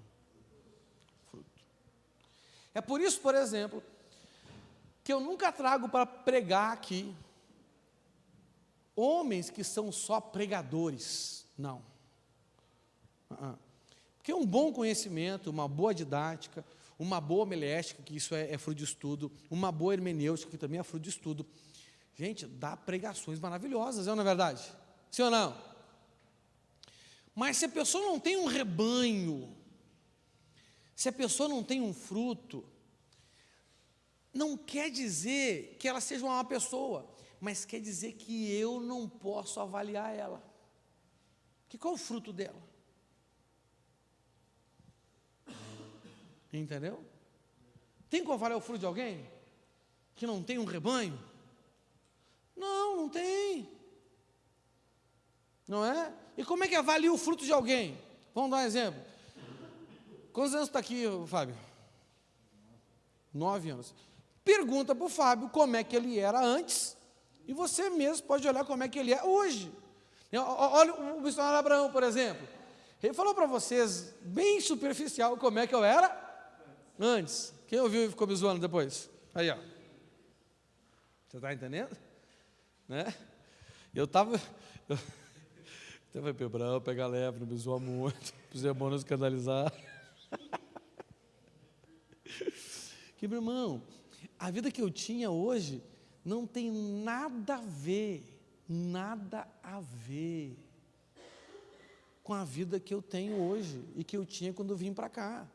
Speaker 1: É por isso, por exemplo, que eu nunca trago para pregar aqui homens que são só pregadores. Não. Porque um bom conhecimento, uma boa didática, uma boa homilética, que isso é fruto de estudo, uma boa hermenêutica, que também é fruto de estudo, gente, dá pregações maravilhosas, não é verdade? Sim ou não? Mas se a pessoa não tem um rebanho, se a pessoa não tem um fruto, não quer dizer que ela seja uma má pessoa, mas quer dizer que eu não posso avaliar ela. Que qual é o fruto dela? Entendeu? Tem como avaliar o fruto de alguém que não tem um rebanho? Não, não tem. Não é? E como é que avalia o fruto de alguém? Vamos dar um exemplo. Quantos anos está aqui, Fábio? 9 anos. Pergunta para o Fábio como é que ele era antes, e você mesmo pode olhar como é que ele é hoje. Olha o missionário Abraão, por exemplo. Ele falou para vocês, bem superficial, como é que eu era antes. Quem ouviu e ficou me zoando depois? Aí, ó. Você está entendendo? Né? Eu estava... Até vai para Abraão, pegar leve, não me zoa muito, para os irmãos não escandalizar. Que, meu irmão, a vida que eu tinha hoje não tem nada a ver com a vida que eu tenho hoje e que eu tinha quando eu vim para cá.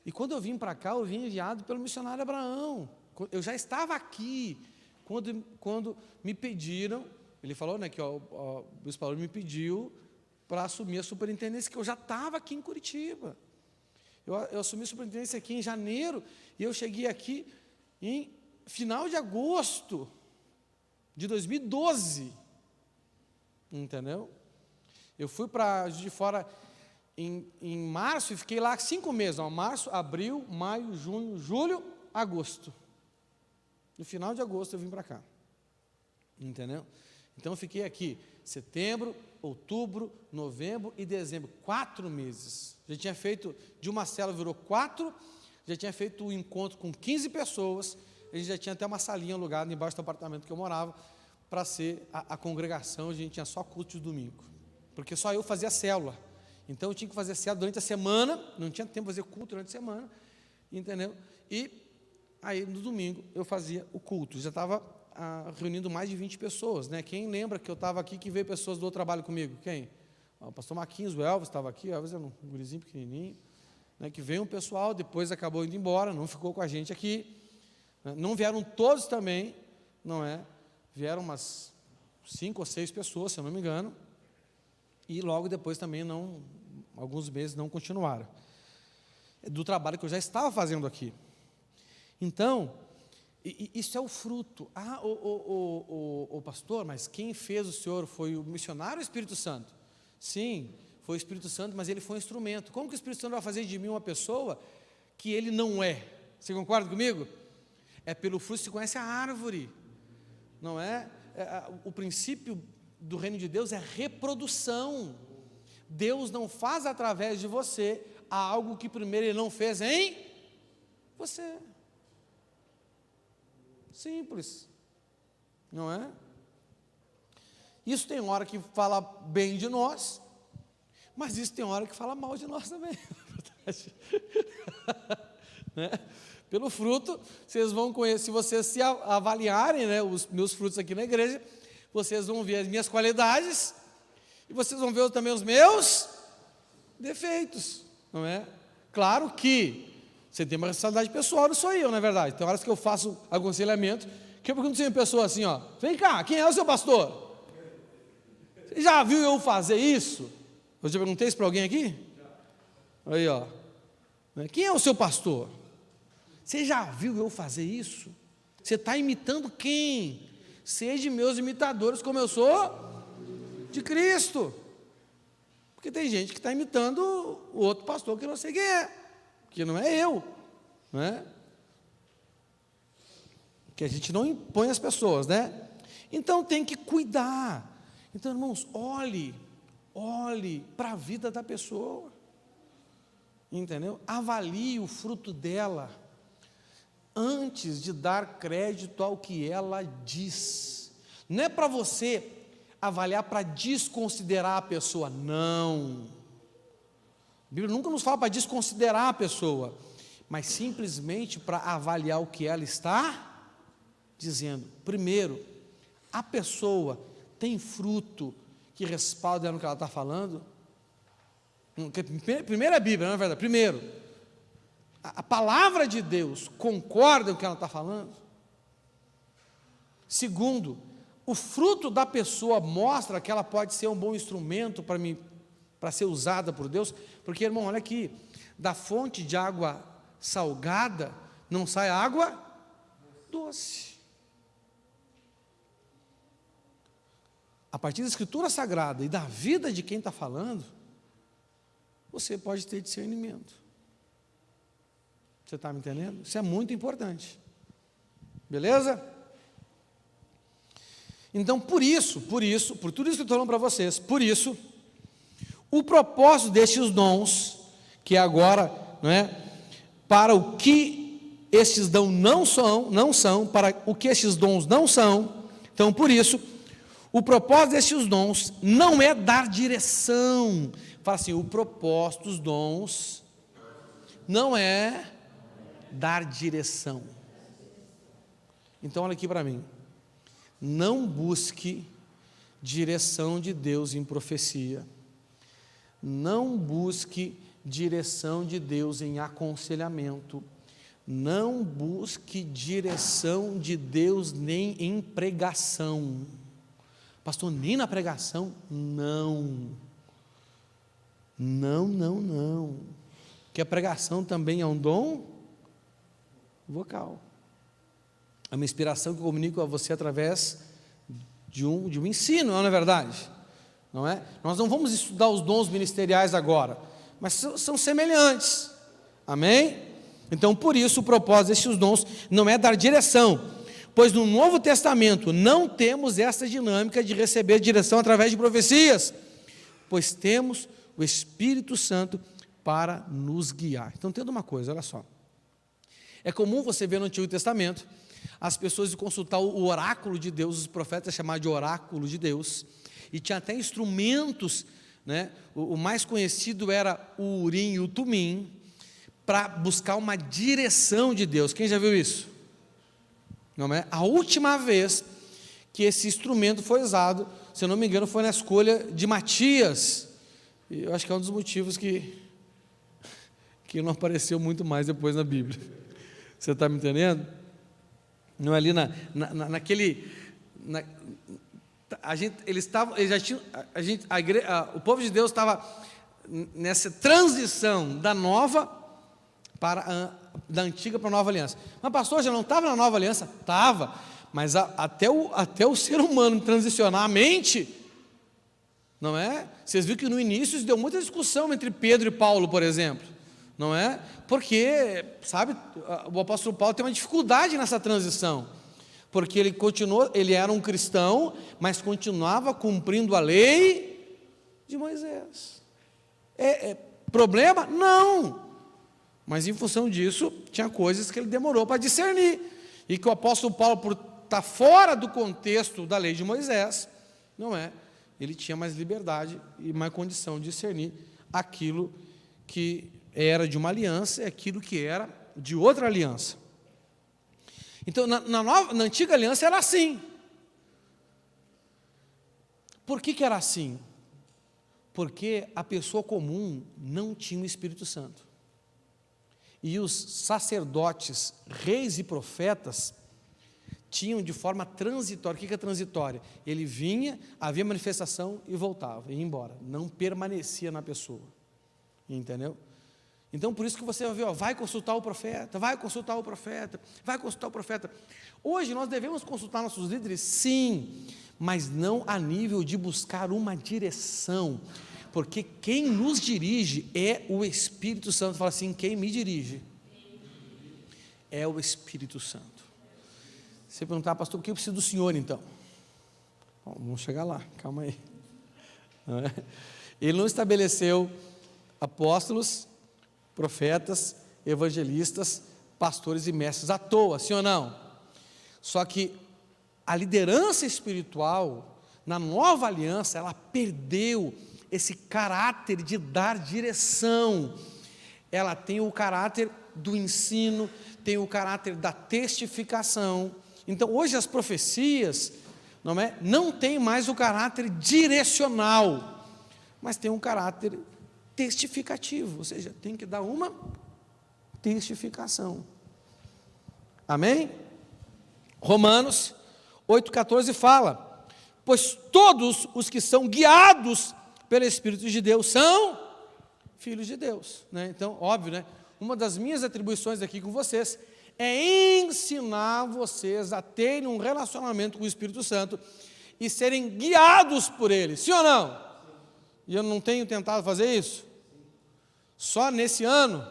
Speaker 1: E quando eu vim para cá, eu vim enviado pelo missionário Abraão. Eu já estava aqui quando me pediram, ele falou, né, que o bispo Paulo me pediu para assumir a superintendência, que eu já estava aqui em Curitiba. Eu assumi a superintendência aqui em janeiro, e eu cheguei aqui em final de agosto de 2012. Entendeu? Eu fui para Juiz de Fora em março e fiquei lá 5 meses. Ó, março, abril, maio, junho, julho, agosto. No final de agosto eu vim para cá. Entendeu? Então eu fiquei aqui setembro, outubro, novembro e dezembro, 4 meses. Já tinha feito, de uma célula virou 4, já tinha feito um encontro com 15 pessoas, a gente já tinha até uma salinha alugada embaixo do apartamento que eu morava, para ser a congregação, a gente tinha só culto de domingo, porque só eu fazia célula, então eu tinha que fazer célula durante a semana, não tinha tempo de fazer culto durante a semana, entendeu? E aí no domingo eu fazia o culto, já estava reunindo mais de 20 pessoas, né? Quem lembra que eu estava aqui, que veio pessoas do outro trabalho comigo? Quem? O pastor Marquinhos, o Elvis estava aqui, o Elvis era um gurizinho pequenininho, né? Que veio um pessoal, depois acabou indo embora, não ficou com a gente aqui, né? Não vieram todos também, não é? Vieram umas 5 ou 6 pessoas, se eu não me engano, e logo depois também não, alguns meses não continuaram, do trabalho que eu já estava fazendo aqui. Então, isso é o fruto. Pastor, mas quem fez o senhor foi o missionário ou o Espírito Santo? Sim, foi o Espírito Santo, mas ele foi um instrumento. Como que o Espírito Santo vai fazer de mim uma pessoa que ele não é? Você concorda comigo? É pelo fruto se conhece a árvore, não é? O princípio do reino de Deus é reprodução. Deus não faz através de você algo que primeiro Ele não fez em você. Simples, não é? Isso tem hora que fala bem de nós, mas isso tem hora que fala mal de nós também. Né? Pelo fruto, vocês vão conhecer, se vocês se avaliarem, né, os meus frutos aqui na igreja, vocês vão ver as minhas qualidades, e vocês vão ver também os meus defeitos, não é? Claro que você tem uma responsabilidade pessoal, não sou eu, não é verdade? Tem horas que eu faço aconselhamento, que eu pergunto sempre a pessoa assim, ó, vem cá, quem é o seu pastor? Você já viu eu fazer isso? Eu já perguntei isso para alguém aqui? Aí, ó, quem é o seu pastor? Você já viu eu fazer isso? Você está imitando quem? Seja meus imitadores como eu sou de Cristo. Porque tem gente que está imitando o outro pastor que eu não sei quem é, que não é eu, não é? Que a gente não impõe as pessoas, né? Então tem que cuidar. Então, irmãos, olhe para a vida da pessoa, entendeu? Avalie o fruto dela, antes de dar crédito ao que ela diz. Não é para você avaliar para desconsiderar a pessoa, não. A Bíblia nunca nos fala para desconsiderar a pessoa, mas simplesmente para avaliar o que ela está dizendo. Primeiro, a pessoa tem fruto que respalda ela no que ela está falando? Primeiro é a Bíblia, não é verdade? Primeiro, a palavra de Deus concorda com o que ela está falando? Segundo, o fruto da pessoa mostra que ela pode ser um bom instrumento para ser usada por Deus? Porque, irmão, olha aqui, da fonte de água salgada não sai água doce. A partir da Escritura Sagrada e da vida de quem está falando, você pode ter discernimento. Você está me entendendo? Isso é muito importante. Beleza? Então, por tudo isso que eu estou falando para vocês, por isso, o propósito destes dons, que agora, não é, para o que estes dons não são, para o que estes dons não são, então, por isso, o propósito destes dons não é dar direção. Fala assim, o propósito dos dons não é dar direção. Então, olha aqui para mim. Não busque direção de Deus em profecia. Não busque direção de Deus em aconselhamento. Não busque direção de Deus nem em pregação. Pastor, nem na pregação? Não. Porque a pregação também é um dom vocal. É uma inspiração que eu comunico a você através de um ensino, não é verdade? Não é? Nós não vamos estudar os dons ministeriais agora, mas são semelhantes. Amém? Então, por isso, o propósito destes dons não é dar direção, pois no Novo Testamento não temos essa dinâmica de receber direção através de profecias, pois temos o Espírito Santo para nos guiar. Então, entenda uma coisa, olha só. É comum você ver no Antigo Testamento as pessoas consultar o oráculo de Deus, os profetas chamavam de oráculo de Deus, e tinha até instrumentos, né? O mais conhecido era o Urim e o Tumim, para buscar uma direção de Deus. Quem já viu isso? Não é? A última vez que esse instrumento foi usado, se eu não me engano, foi na escolha de Matias. E eu acho que é um dos motivos que não apareceu muito mais depois na Bíblia. Você está me entendendo? Não é ali o povo de Deus estava nessa transição da antiga para a nova aliança. Mas pastor, já não estava na nova aliança? Estava, mas até o ser humano transicionar a mente, não é? Vocês viram que no início deu muita discussão entre Pedro e Paulo, por exemplo, não é? Porque, sabe, o apóstolo Paulo tem uma dificuldade nessa transição, porque ele era um cristão, mas continuava cumprindo a lei de Moisés. Problema? Não. Mas em função disso, tinha coisas que ele demorou para discernir, e que o apóstolo Paulo, por estar fora do contexto da lei de Moisés, não é? Ele tinha mais liberdade e mais condição de discernir aquilo que era de uma aliança e aquilo que era de outra aliança. Então, na antiga aliança era assim. Por que era assim? Porque a pessoa comum não tinha o Espírito Santo. E os sacerdotes, reis e profetas tinham de forma transitória. O que é transitória? Ele vinha, havia manifestação e voltava, ia embora. Não permanecia na pessoa. Entendeu? Então, por isso que você vai ver, vai consultar o profeta, vai consultar o profeta, vai consultar o profeta. Hoje nós devemos consultar nossos líderes? Sim, mas não a nível de buscar uma direção, porque quem nos dirige é o Espírito Santo. Fala assim, quem me dirige é o Espírito Santo. Você perguntar, pastor, o que eu preciso do Senhor então? Bom, vamos chegar lá, calma aí. Não é? Ele não estabeleceu apóstolos, profetas, evangelistas, pastores e mestres à toa, sim ou não? Só que a liderança espiritual, na nova aliança, ela perdeu esse caráter de dar direção. Ela tem o caráter do ensino, tem o caráter da testificação. Então, hoje as profecias não tem mais o caráter direcional, mas tem um caráter testificativo, ou seja, tem que dar uma testificação. Amém? Romanos 8,14 fala: pois todos os que são guiados pelo Espírito de Deus são filhos de Deus, né? Então, óbvio, né? Uma das minhas atribuições aqui com vocês é ensinar vocês a terem um relacionamento com o Espírito Santo e serem guiados por Ele, sim ou não? E eu não tenho tentado fazer isso? Só nesse ano?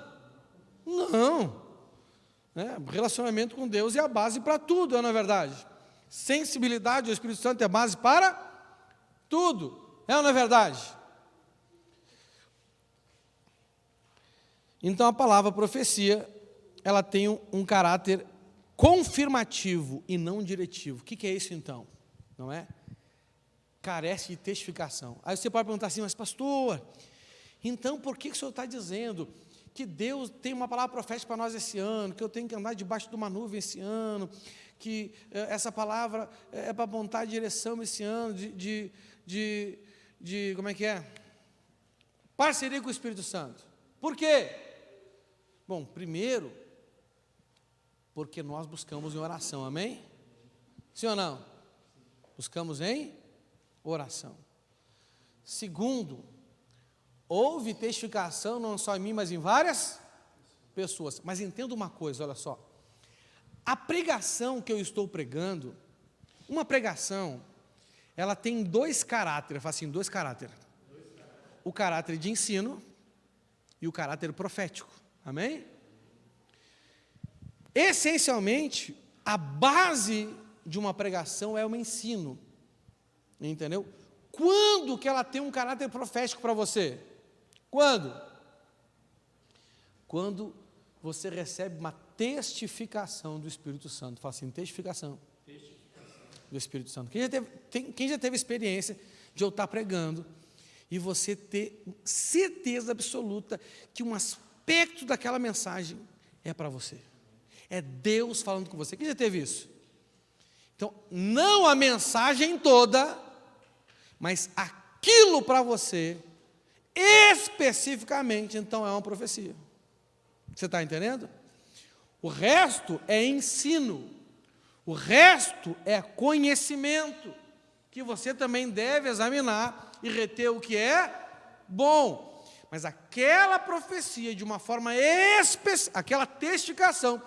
Speaker 1: Não. Relacionamento com Deus é a base para tudo, não é verdade? Sensibilidade ao Espírito Santo é a base para tudo, não é verdade? Então a palavra profecia, ela tem um caráter confirmativo e não diretivo. O que é isso então? Não é? Carece de testificação. Aí você pode perguntar assim: mas pastor, então por que o senhor está dizendo que Deus tem uma palavra profética para nós esse ano, que eu tenho que andar debaixo de uma nuvem esse ano, que essa palavra é para apontar a direção esse ano de como é que é? Parceria com o Espírito Santo. Por quê? Bom, primeiro, porque nós buscamos em oração, amém? Sim ou não? Buscamos em oração. Segundo, houve testificação não só em mim, mas em várias pessoas. Mas entenda uma coisa, olha só. A pregação que eu estou pregando, uma pregação, ela tem dois caráteres, eu falo assim, dois caráteres. O caráter de ensino e o caráter profético. Amém? Essencialmente, a base de uma pregação é o ensino. Entendeu? Quando que ela tem um caráter profético para você? Quando? Quando você recebe uma testificação do Espírito Santo. Fala assim, testificação do Espírito Santo. Quem já teve experiência de eu estar pregando e você ter certeza absoluta que um aspecto daquela mensagem é para você? É Deus falando com você. Quem já teve isso? Então, não a mensagem toda, mas aquilo para você, especificamente, então é uma profecia. Você está entendendo? O resto é ensino, o resto é conhecimento, que você também deve examinar e reter o que é bom. Mas aquela profecia, de uma forma específica, aquela testificação,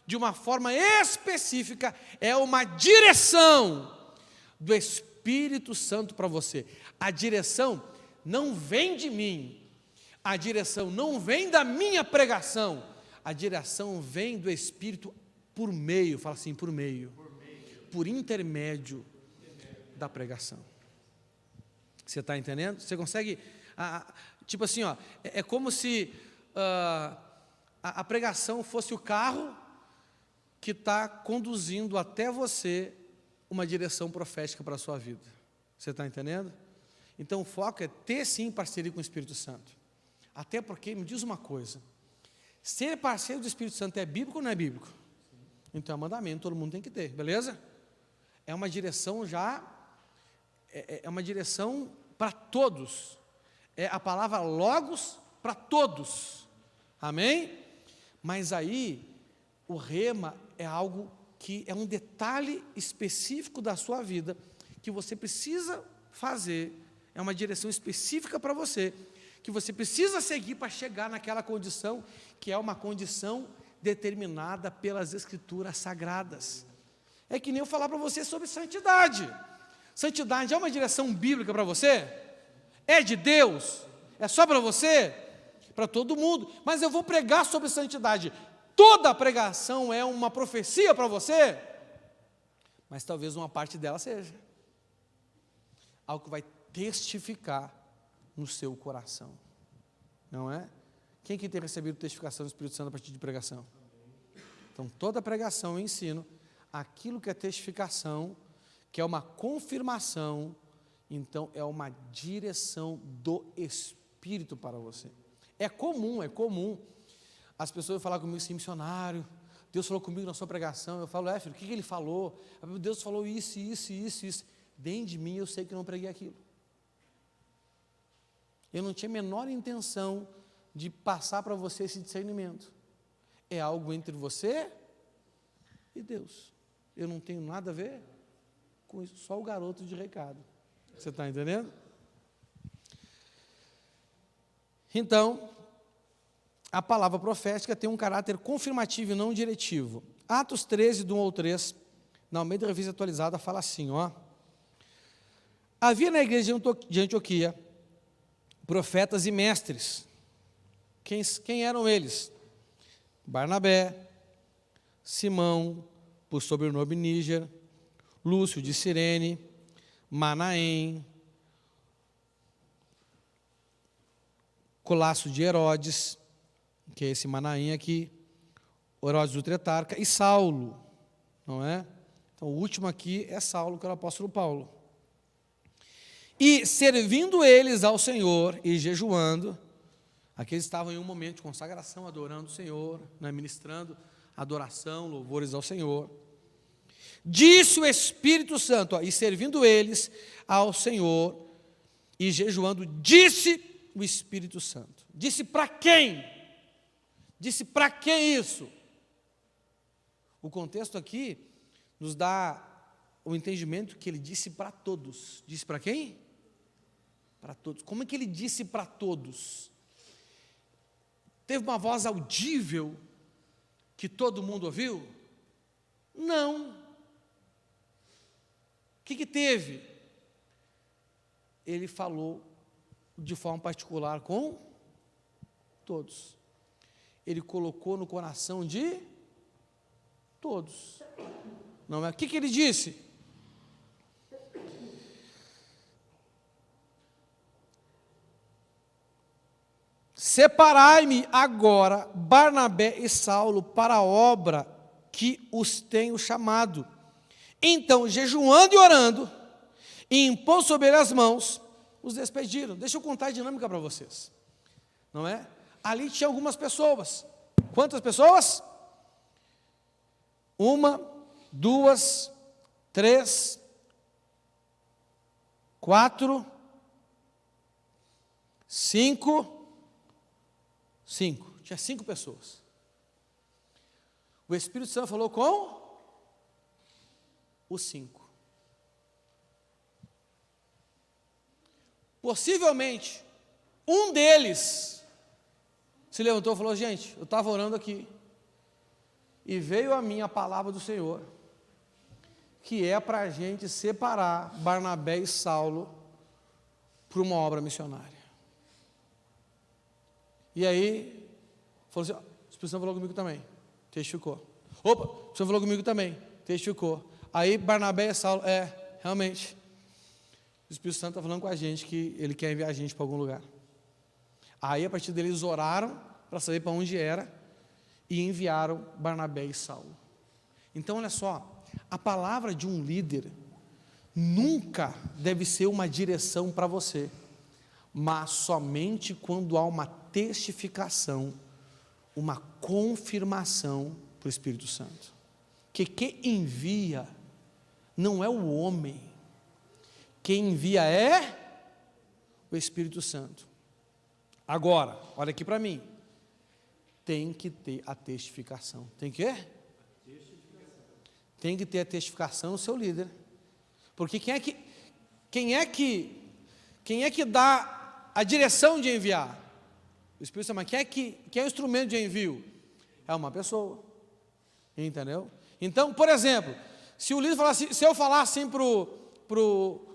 Speaker 1: de uma forma específica, é uma direção do Espírito Santo para você. A direção não vem de mim, a direção não vem da minha pregação, a direção vem do Espírito por meio, fala assim, por meio, por intermédio da pregação. Você está entendendo? Você consegue, tipo assim, ó, é como se a pregação fosse o carro que está conduzindo até você uma direção profética para a sua vida. Você está entendendo? Então o foco é ter sim parceria com o Espírito Santo. Até porque, me diz uma coisa, ser parceiro do Espírito Santo é bíblico ou não é bíblico? Então é mandamento, todo mundo tem que ter, beleza? É uma direção já, é uma direção para todos. É a palavra logos para todos. Amém? Mas aí, o rema é algo que é um detalhe específico da sua vida, que você precisa fazer, é uma direção específica para você, que você precisa seguir para chegar naquela condição, que é uma condição determinada pelas Escrituras Sagradas. É que nem eu falar para você sobre santidade. Santidade é uma direção bíblica para você? É de Deus? É só para você? Para todo mundo. Mas eu vou pregar sobre santidade. Toda a pregação é uma profecia para você? Mas talvez uma parte dela seja. algo que vai testificar no seu coração. Não é? Quem que tem recebido testificação do Espírito Santo a partir de pregação? Então, toda pregação eu ensino aquilo que é testificação, que é uma confirmação, então é uma direção do Espírito para você. É comum as pessoas falar comigo assim, missionário, Deus falou comigo na sua pregação. Eu falo, filho, o que ele falou? Deus falou isso. Dentro de mim eu sei que eu não preguei aquilo. Eu não tinha a menor intenção de passar para você esse discernimento. É algo entre você e Deus. Eu não tenho nada a ver com isso, só o garoto de recado. Você está entendendo? Então, a palavra profética tem um caráter confirmativo e não diretivo. Atos 13, do 1 ao 3, na Almeida Revista Atualizada, fala assim, havia na igreja de Antioquia profetas e mestres. Quem eram eles? Barnabé, Simão, por sobrenome Níger, Lúcio de Cirene, Manaém, Colasso de Herodes, que é esse Manaém aqui, Herodes do Tetrarca, e Saulo, não é? Então, o último aqui é Saulo, que é o apóstolo Paulo. E servindo eles ao Senhor e jejuando, aqui eles estavam em um momento de consagração, adorando o Senhor, ministrando adoração, louvores ao Senhor. Disse o Espírito Santo, e servindo eles ao Senhor e jejuando, disse o Espírito Santo. Disse para quem? Disse para quem isso? O contexto aqui nos dá o entendimento que ele disse para todos. Disse para quem? Para todos. Como é que ele disse para todos? Teve uma voz audível que todo mundo ouviu? Não. O que teve? Ele falou de forma particular com todos. Ele colocou no coração de todos. Não é? O que ele disse? Separai-me agora Barnabé e Saulo para a obra que os tenho chamado. Então, jejuando e orando, e impôs sobre ele as mãos, os despediram. Deixa eu contar a dinâmica para vocês. Não é? Ali tinha algumas pessoas. Quantas pessoas? 1, 2, 3, 4, 5. Tinha 5 pessoas. O Espírito Santo falou com os 5. Possivelmente, um deles se levantou e falou, gente, eu estava orando aqui, e veio a mim a palavra do Senhor, que é para a gente separar Barnabé e Saulo para uma obra missionária. E aí, falou assim, o Espírito Santo falou comigo também, testificou. Opa, o Espírito Santo falou comigo também, testificou. Aí Barnabé e Saulo, realmente, o Espírito Santo está falando com a gente que ele quer enviar a gente para algum lugar. Aí, a partir dele, eles oraram para saber para onde era e enviaram Barnabé e Saulo. Então, olha só, a palavra de um líder nunca deve ser uma direção para você, mas somente quando há uma testificação, uma confirmação para o Espírito Santo. Que quem envia não é o homem, quem envia é o Espírito Santo. Agora, olha aqui para mim, tem que ter a testificação. Tem que? Tem que ter a testificação do seu líder. Porque quem é que dá a direção de enviar? O Espírito Santo. Mas quem é o instrumento de envio? É uma pessoa. Entendeu? Então, por exemplo, se o líder falar assim, se eu falar assim pro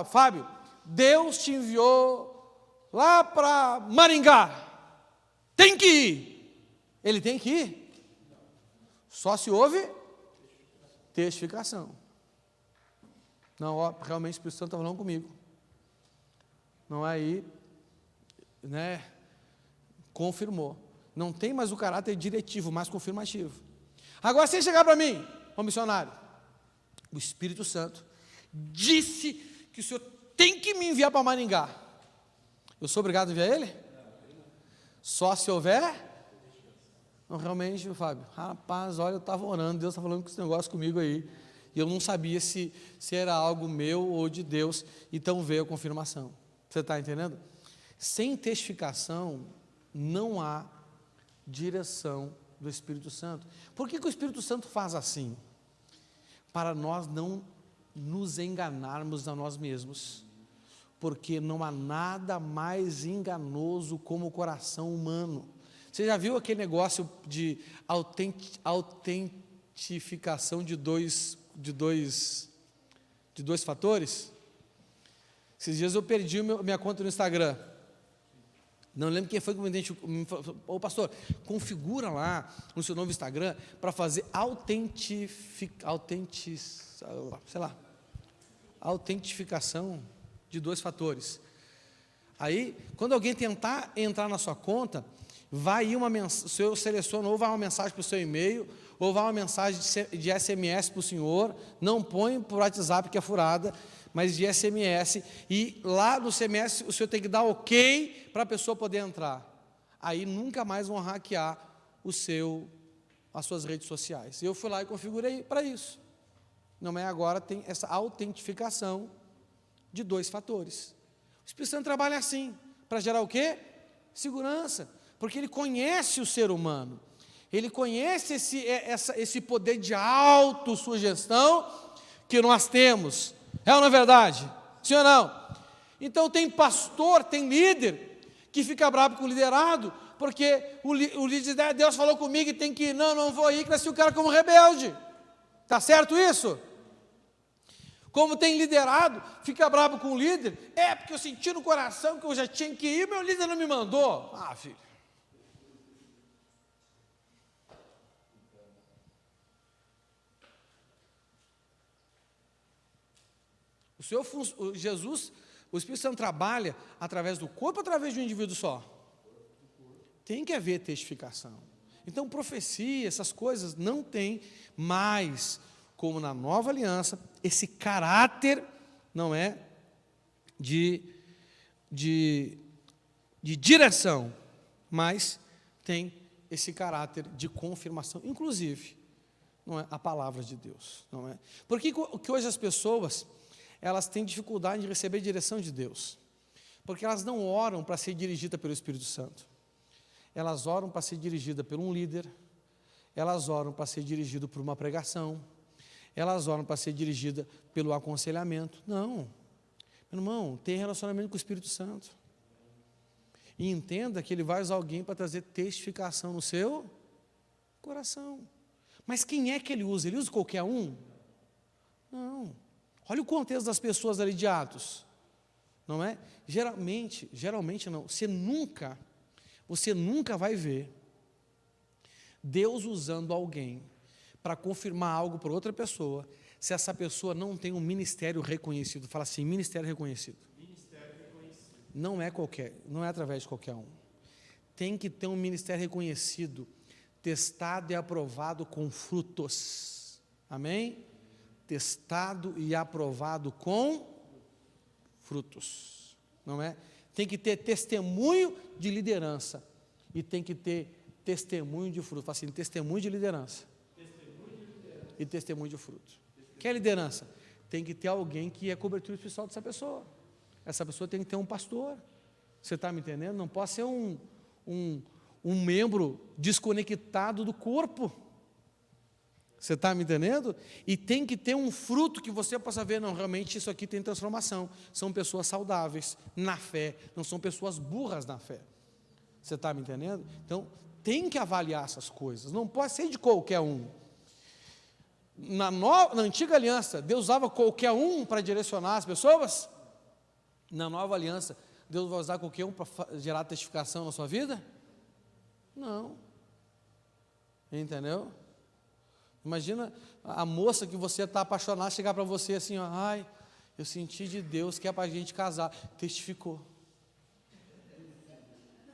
Speaker 1: Fábio, Deus te enviou lá para Maringá, tem que ir. Ele tem que ir. Só se houve testificação. Não, ó, realmente o Espírito Santo está falando comigo. Não, aí, né, confirmou. Não tem mais o caráter diretivo, mas confirmativo. Agora, se chegar para mim, ô missionário, o Espírito Santo disse que o senhor tem que me enviar para Maringá. Eu sou obrigado a enviar ele? Só se houver? Não, realmente, Fábio, rapaz, olha, eu estava orando, Deus está falando com esse negócio comigo aí, e eu não sabia se era algo meu ou de Deus, então veio a confirmação. Você está entendendo? Sem testificação, não há direção do Espírito Santo. Por que o Espírito Santo faz assim? Para nós não nos enganarmos a nós mesmos, porque não há nada mais enganoso como o coração humano. Você já viu aquele negócio de autentificação de dois fatores? Esses dias eu perdi minha conta no Instagram. Não lembro quem foi que me falou, ô pastor, configura lá no seu novo Instagram para fazer autentificação de 2 fatores. Aí, quando alguém tentar entrar na sua conta, vai ir uma mensagem, o senhor seleciona, ou vai uma mensagem para o seu e-mail, ou vai uma mensagem de SMS para o senhor, não põe por WhatsApp que é furada, mas de SMS, e lá no SMS o senhor tem que dar ok para a pessoa poder entrar. Aí nunca mais vão hackear as suas redes sociais. Eu fui lá e configurei para isso. Não é agora, tem essa autentificação de 2 fatores. O Espírito Santo trabalha assim, para gerar o quê? Segurança, porque ele conhece o ser humano, ele conhece esse poder de autossugestão que nós temos. É ou não é verdade? Sim ou não? Então tem pastor, tem líder que fica bravo com o liderado, porque o líder diz, Deus falou comigo e tem que ir, não vou ir, cresci o cara como rebelde. Está certo isso? Como tem liderado, fica bravo com o líder, porque eu senti no coração que eu já tinha que ir, meu líder não me mandou. Ah, filho. Jesus, o Espírito Santo trabalha através do corpo, através de um indivíduo só. Tem que haver testificação. Então, profecia, essas coisas não tem mais, como na nova aliança, esse caráter, não é, de direção, mas tem esse caráter de confirmação, inclusive, não é, a palavra de Deus, não é? Por que hoje as pessoas, elas têm dificuldade de receber direção de Deus? Porque elas não oram para ser dirigidas pelo Espírito Santo. Elas oram para ser dirigidas por um líder, elas oram para ser dirigidas por uma pregação, elas oram para ser dirigidas pelo aconselhamento. Não, meu irmão, tem relacionamento com o Espírito Santo. E entenda que Ele vai usar alguém para trazer testificação no seu coração. Mas quem é que Ele usa? Ele usa qualquer um? Não. Olha o contexto das pessoas ali de Atos, não é? Geralmente não, você nunca vai ver Deus usando alguém para confirmar algo para outra pessoa, se essa pessoa não tem um ministério reconhecido. Fala assim, ministério reconhecido. Ministério reconhecido. Não é através de qualquer um. Tem que ter um ministério reconhecido, testado e aprovado com frutos. Amém? Testado e aprovado com frutos, não é? Tem que ter testemunho de liderança e tem que ter testemunho de fruto. Fala assim, testemunho de liderança e testemunho de fruto. Que é liderança? Tem que ter alguém que é cobertura espiritual dessa pessoa. Essa pessoa tem que ter um pastor. Você está me entendendo? Não pode ser um membro desconectado do corpo. Você está me entendendo? E tem que ter um fruto que você possa ver, não, realmente isso aqui tem transformação. São pessoas saudáveis na fé, não são pessoas burras na fé. Você está me entendendo? Então, tem que avaliar essas coisas, não pode ser de qualquer um. Na antiga aliança, Deus usava qualquer um para direcionar as pessoas? Na nova aliança, Deus vai usar qualquer um para gerar testificação na sua vida? Não. Entendeu? Imagina a moça que você está apaixonado chegar para você assim, ó, ai, eu senti de Deus que é para a gente casar. Testificou.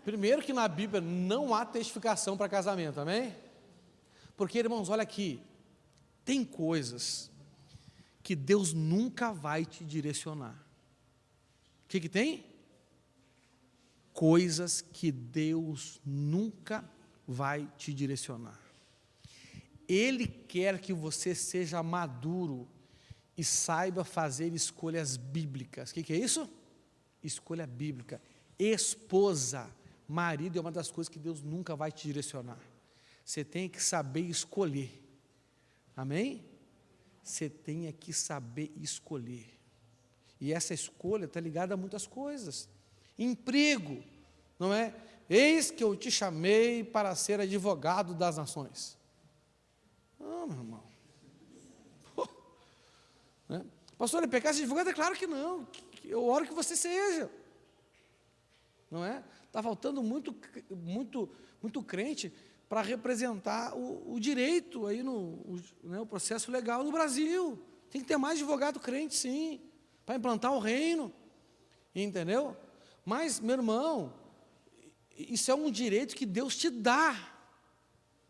Speaker 1: Primeiro que na Bíblia não há testificação para casamento, amém? Porque, irmãos, olha aqui, tem coisas que Deus nunca vai te direcionar. O que tem? Coisas que Deus nunca vai te direcionar. Ele quer que você seja maduro e saiba fazer escolhas bíblicas. O que é isso? Escolha bíblica. Esposa, marido é uma das coisas que Deus nunca vai te direcionar. Você tem que saber escolher. Amém? Você tem que saber escolher. E essa escolha está ligada a muitas coisas. Emprego, não é? Eis que eu te chamei para ser advogado das nações. Não, meu irmão. Né? Pastor, é pecado ser advogado? É claro que não. Eu oro que você seja. Não é? Está faltando muito crente para representar o direito aí o processo legal no Brasil. Tem que ter mais advogado crente, sim, para implantar o reino. Entendeu? Mas, meu irmão, isso é um direito que Deus te dá.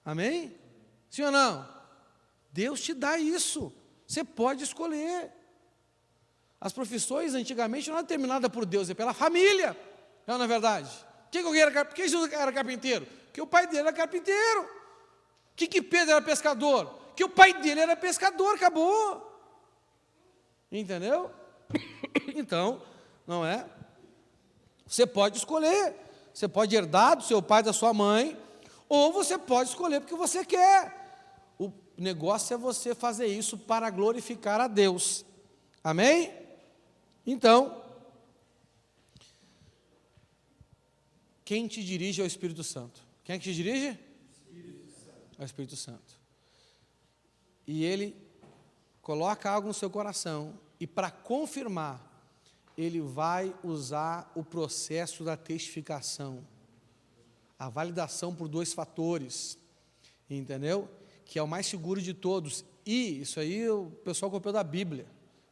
Speaker 1: Amém? Sim ou não? Deus te dá isso. Você pode escolher. As profissões antigamente não eram determinadas por Deus, é pela família. Não é verdade? Por que Jesus era carpinteiro? Porque o pai dele era carpinteiro. Por que Pedro era pescador? Porque o pai dele era pescador, acabou. Entendeu? Então, não é? Você pode escolher. Você pode herdar do seu pai, da sua mãe, ou você pode escolher porque você quer. O negócio é você fazer isso para glorificar a Deus. Amém? Então, quem te dirige é o Espírito Santo. Quem é que te dirige? É o Espírito Santo. E ele coloca algo no seu coração, e para confirmar, ele vai usar o processo da testificação, a validação por 2 fatores, entendeu? Que é o mais seguro de todos. E isso aí o pessoal copiou da Bíblia.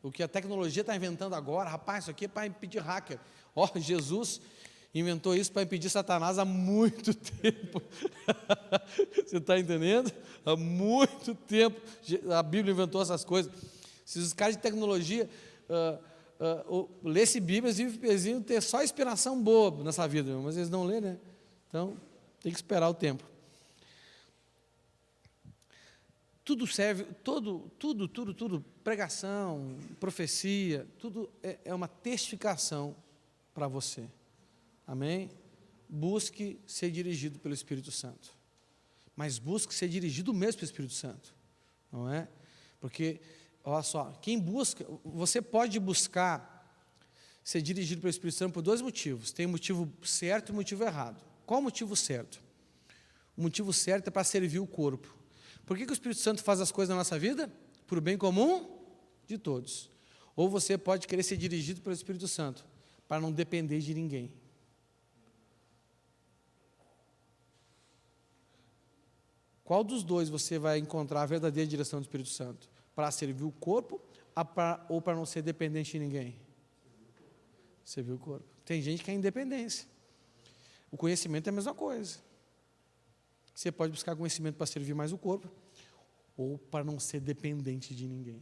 Speaker 1: O que a tecnologia está inventando agora, rapaz, isso aqui é para impedir hacker. Jesus inventou isso para impedir Satanás há muito tempo. Você está entendendo? Há muito tempo a Bíblia inventou essas coisas. Se os caras de tecnologia lessem Bíblia, eles iam ter só inspiração boa nessa vida, mas eles não lêem, né? Então, tem que esperar o tempo. Tudo serve, tudo, pregação, profecia, tudo é uma testificação para você. Amém? Busque ser dirigido pelo Espírito Santo. Mas busque ser dirigido mesmo pelo Espírito Santo. Não é? Porque, olha só, quem busca, você pode buscar ser dirigido pelo Espírito Santo por 2 motivos. Tem o motivo certo e o motivo errado. Qual o motivo certo? O motivo certo é para servir o corpo. Por que o Espírito Santo faz as coisas na nossa vida? Para o bem comum de todos. Ou você pode querer ser dirigido pelo Espírito Santo, para não depender de ninguém. Qual dos dois você vai encontrar a verdadeira direção do Espírito Santo? Para servir o corpo ou para não ser dependente de ninguém? Servir o corpo. Tem gente que é independência. O conhecimento é a mesma coisa. Você pode buscar conhecimento para servir mais o corpo ou para não ser dependente de ninguém.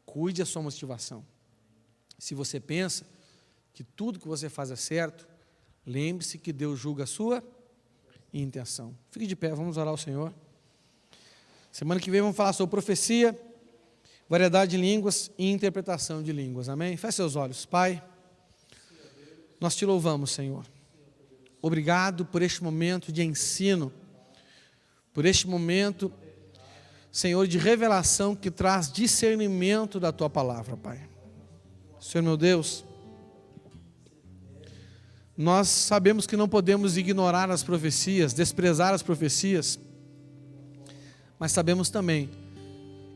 Speaker 1: Cuide a sua motivação. Se você pensa que tudo que você faz é certo, lembre-se que Deus julga a sua intenção. Fique de pé, vamos orar ao Senhor. Semana que vem vamos falar sobre profecia, variedade de línguas e interpretação de línguas. Amém? Feche seus olhos. Pai, nós te louvamos, Senhor. Obrigado por este momento de ensino, por este momento, Senhor, de revelação que traz discernimento da Tua palavra, Pai. Senhor meu Deus, nós sabemos que não podemos ignorar as profecias, desprezar as profecias, mas sabemos também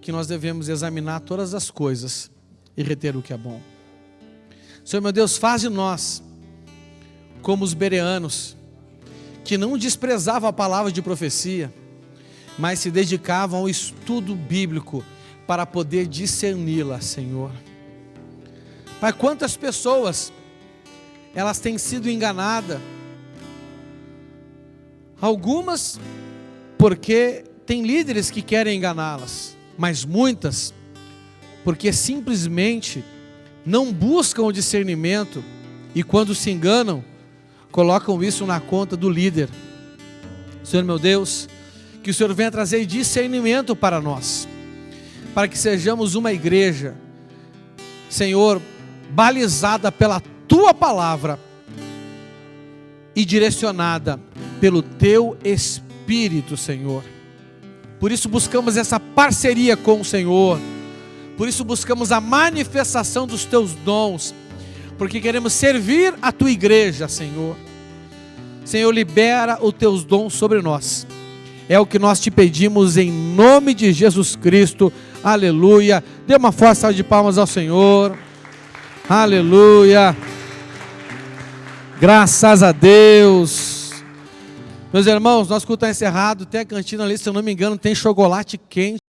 Speaker 1: que nós devemos examinar todas as coisas e reter o que é bom. Senhor meu Deus, faz de nós como os bereanos, que não desprezavam a palavra de profecia, mas se dedicavam ao estudo bíblico, para poder discerni-la, Senhor. Pai, quantas pessoas elas têm sido enganadas, algumas porque tem líderes que querem enganá-las, mas muitas porque simplesmente não buscam o discernimento e quando se enganam, colocam isso na conta do líder. Senhor meu Deus, que o Senhor venha trazer discernimento para nós, para que sejamos uma igreja, Senhor, balizada pela Tua palavra e direcionada pelo Teu Espírito, Senhor. Por isso buscamos essa parceria com o Senhor, por isso buscamos a manifestação dos Teus dons, porque queremos servir a Tua igreja, Senhor. Senhor, libera os Teus dons sobre nós. É o que nós te pedimos em nome de Jesus Cristo. Aleluia. Dê uma forte salva de palmas ao Senhor. Aleluia. Graças a Deus. Meus irmãos, nosso culto está encerrado. Tem a cantina ali, se eu não me engano, tem chocolate quente.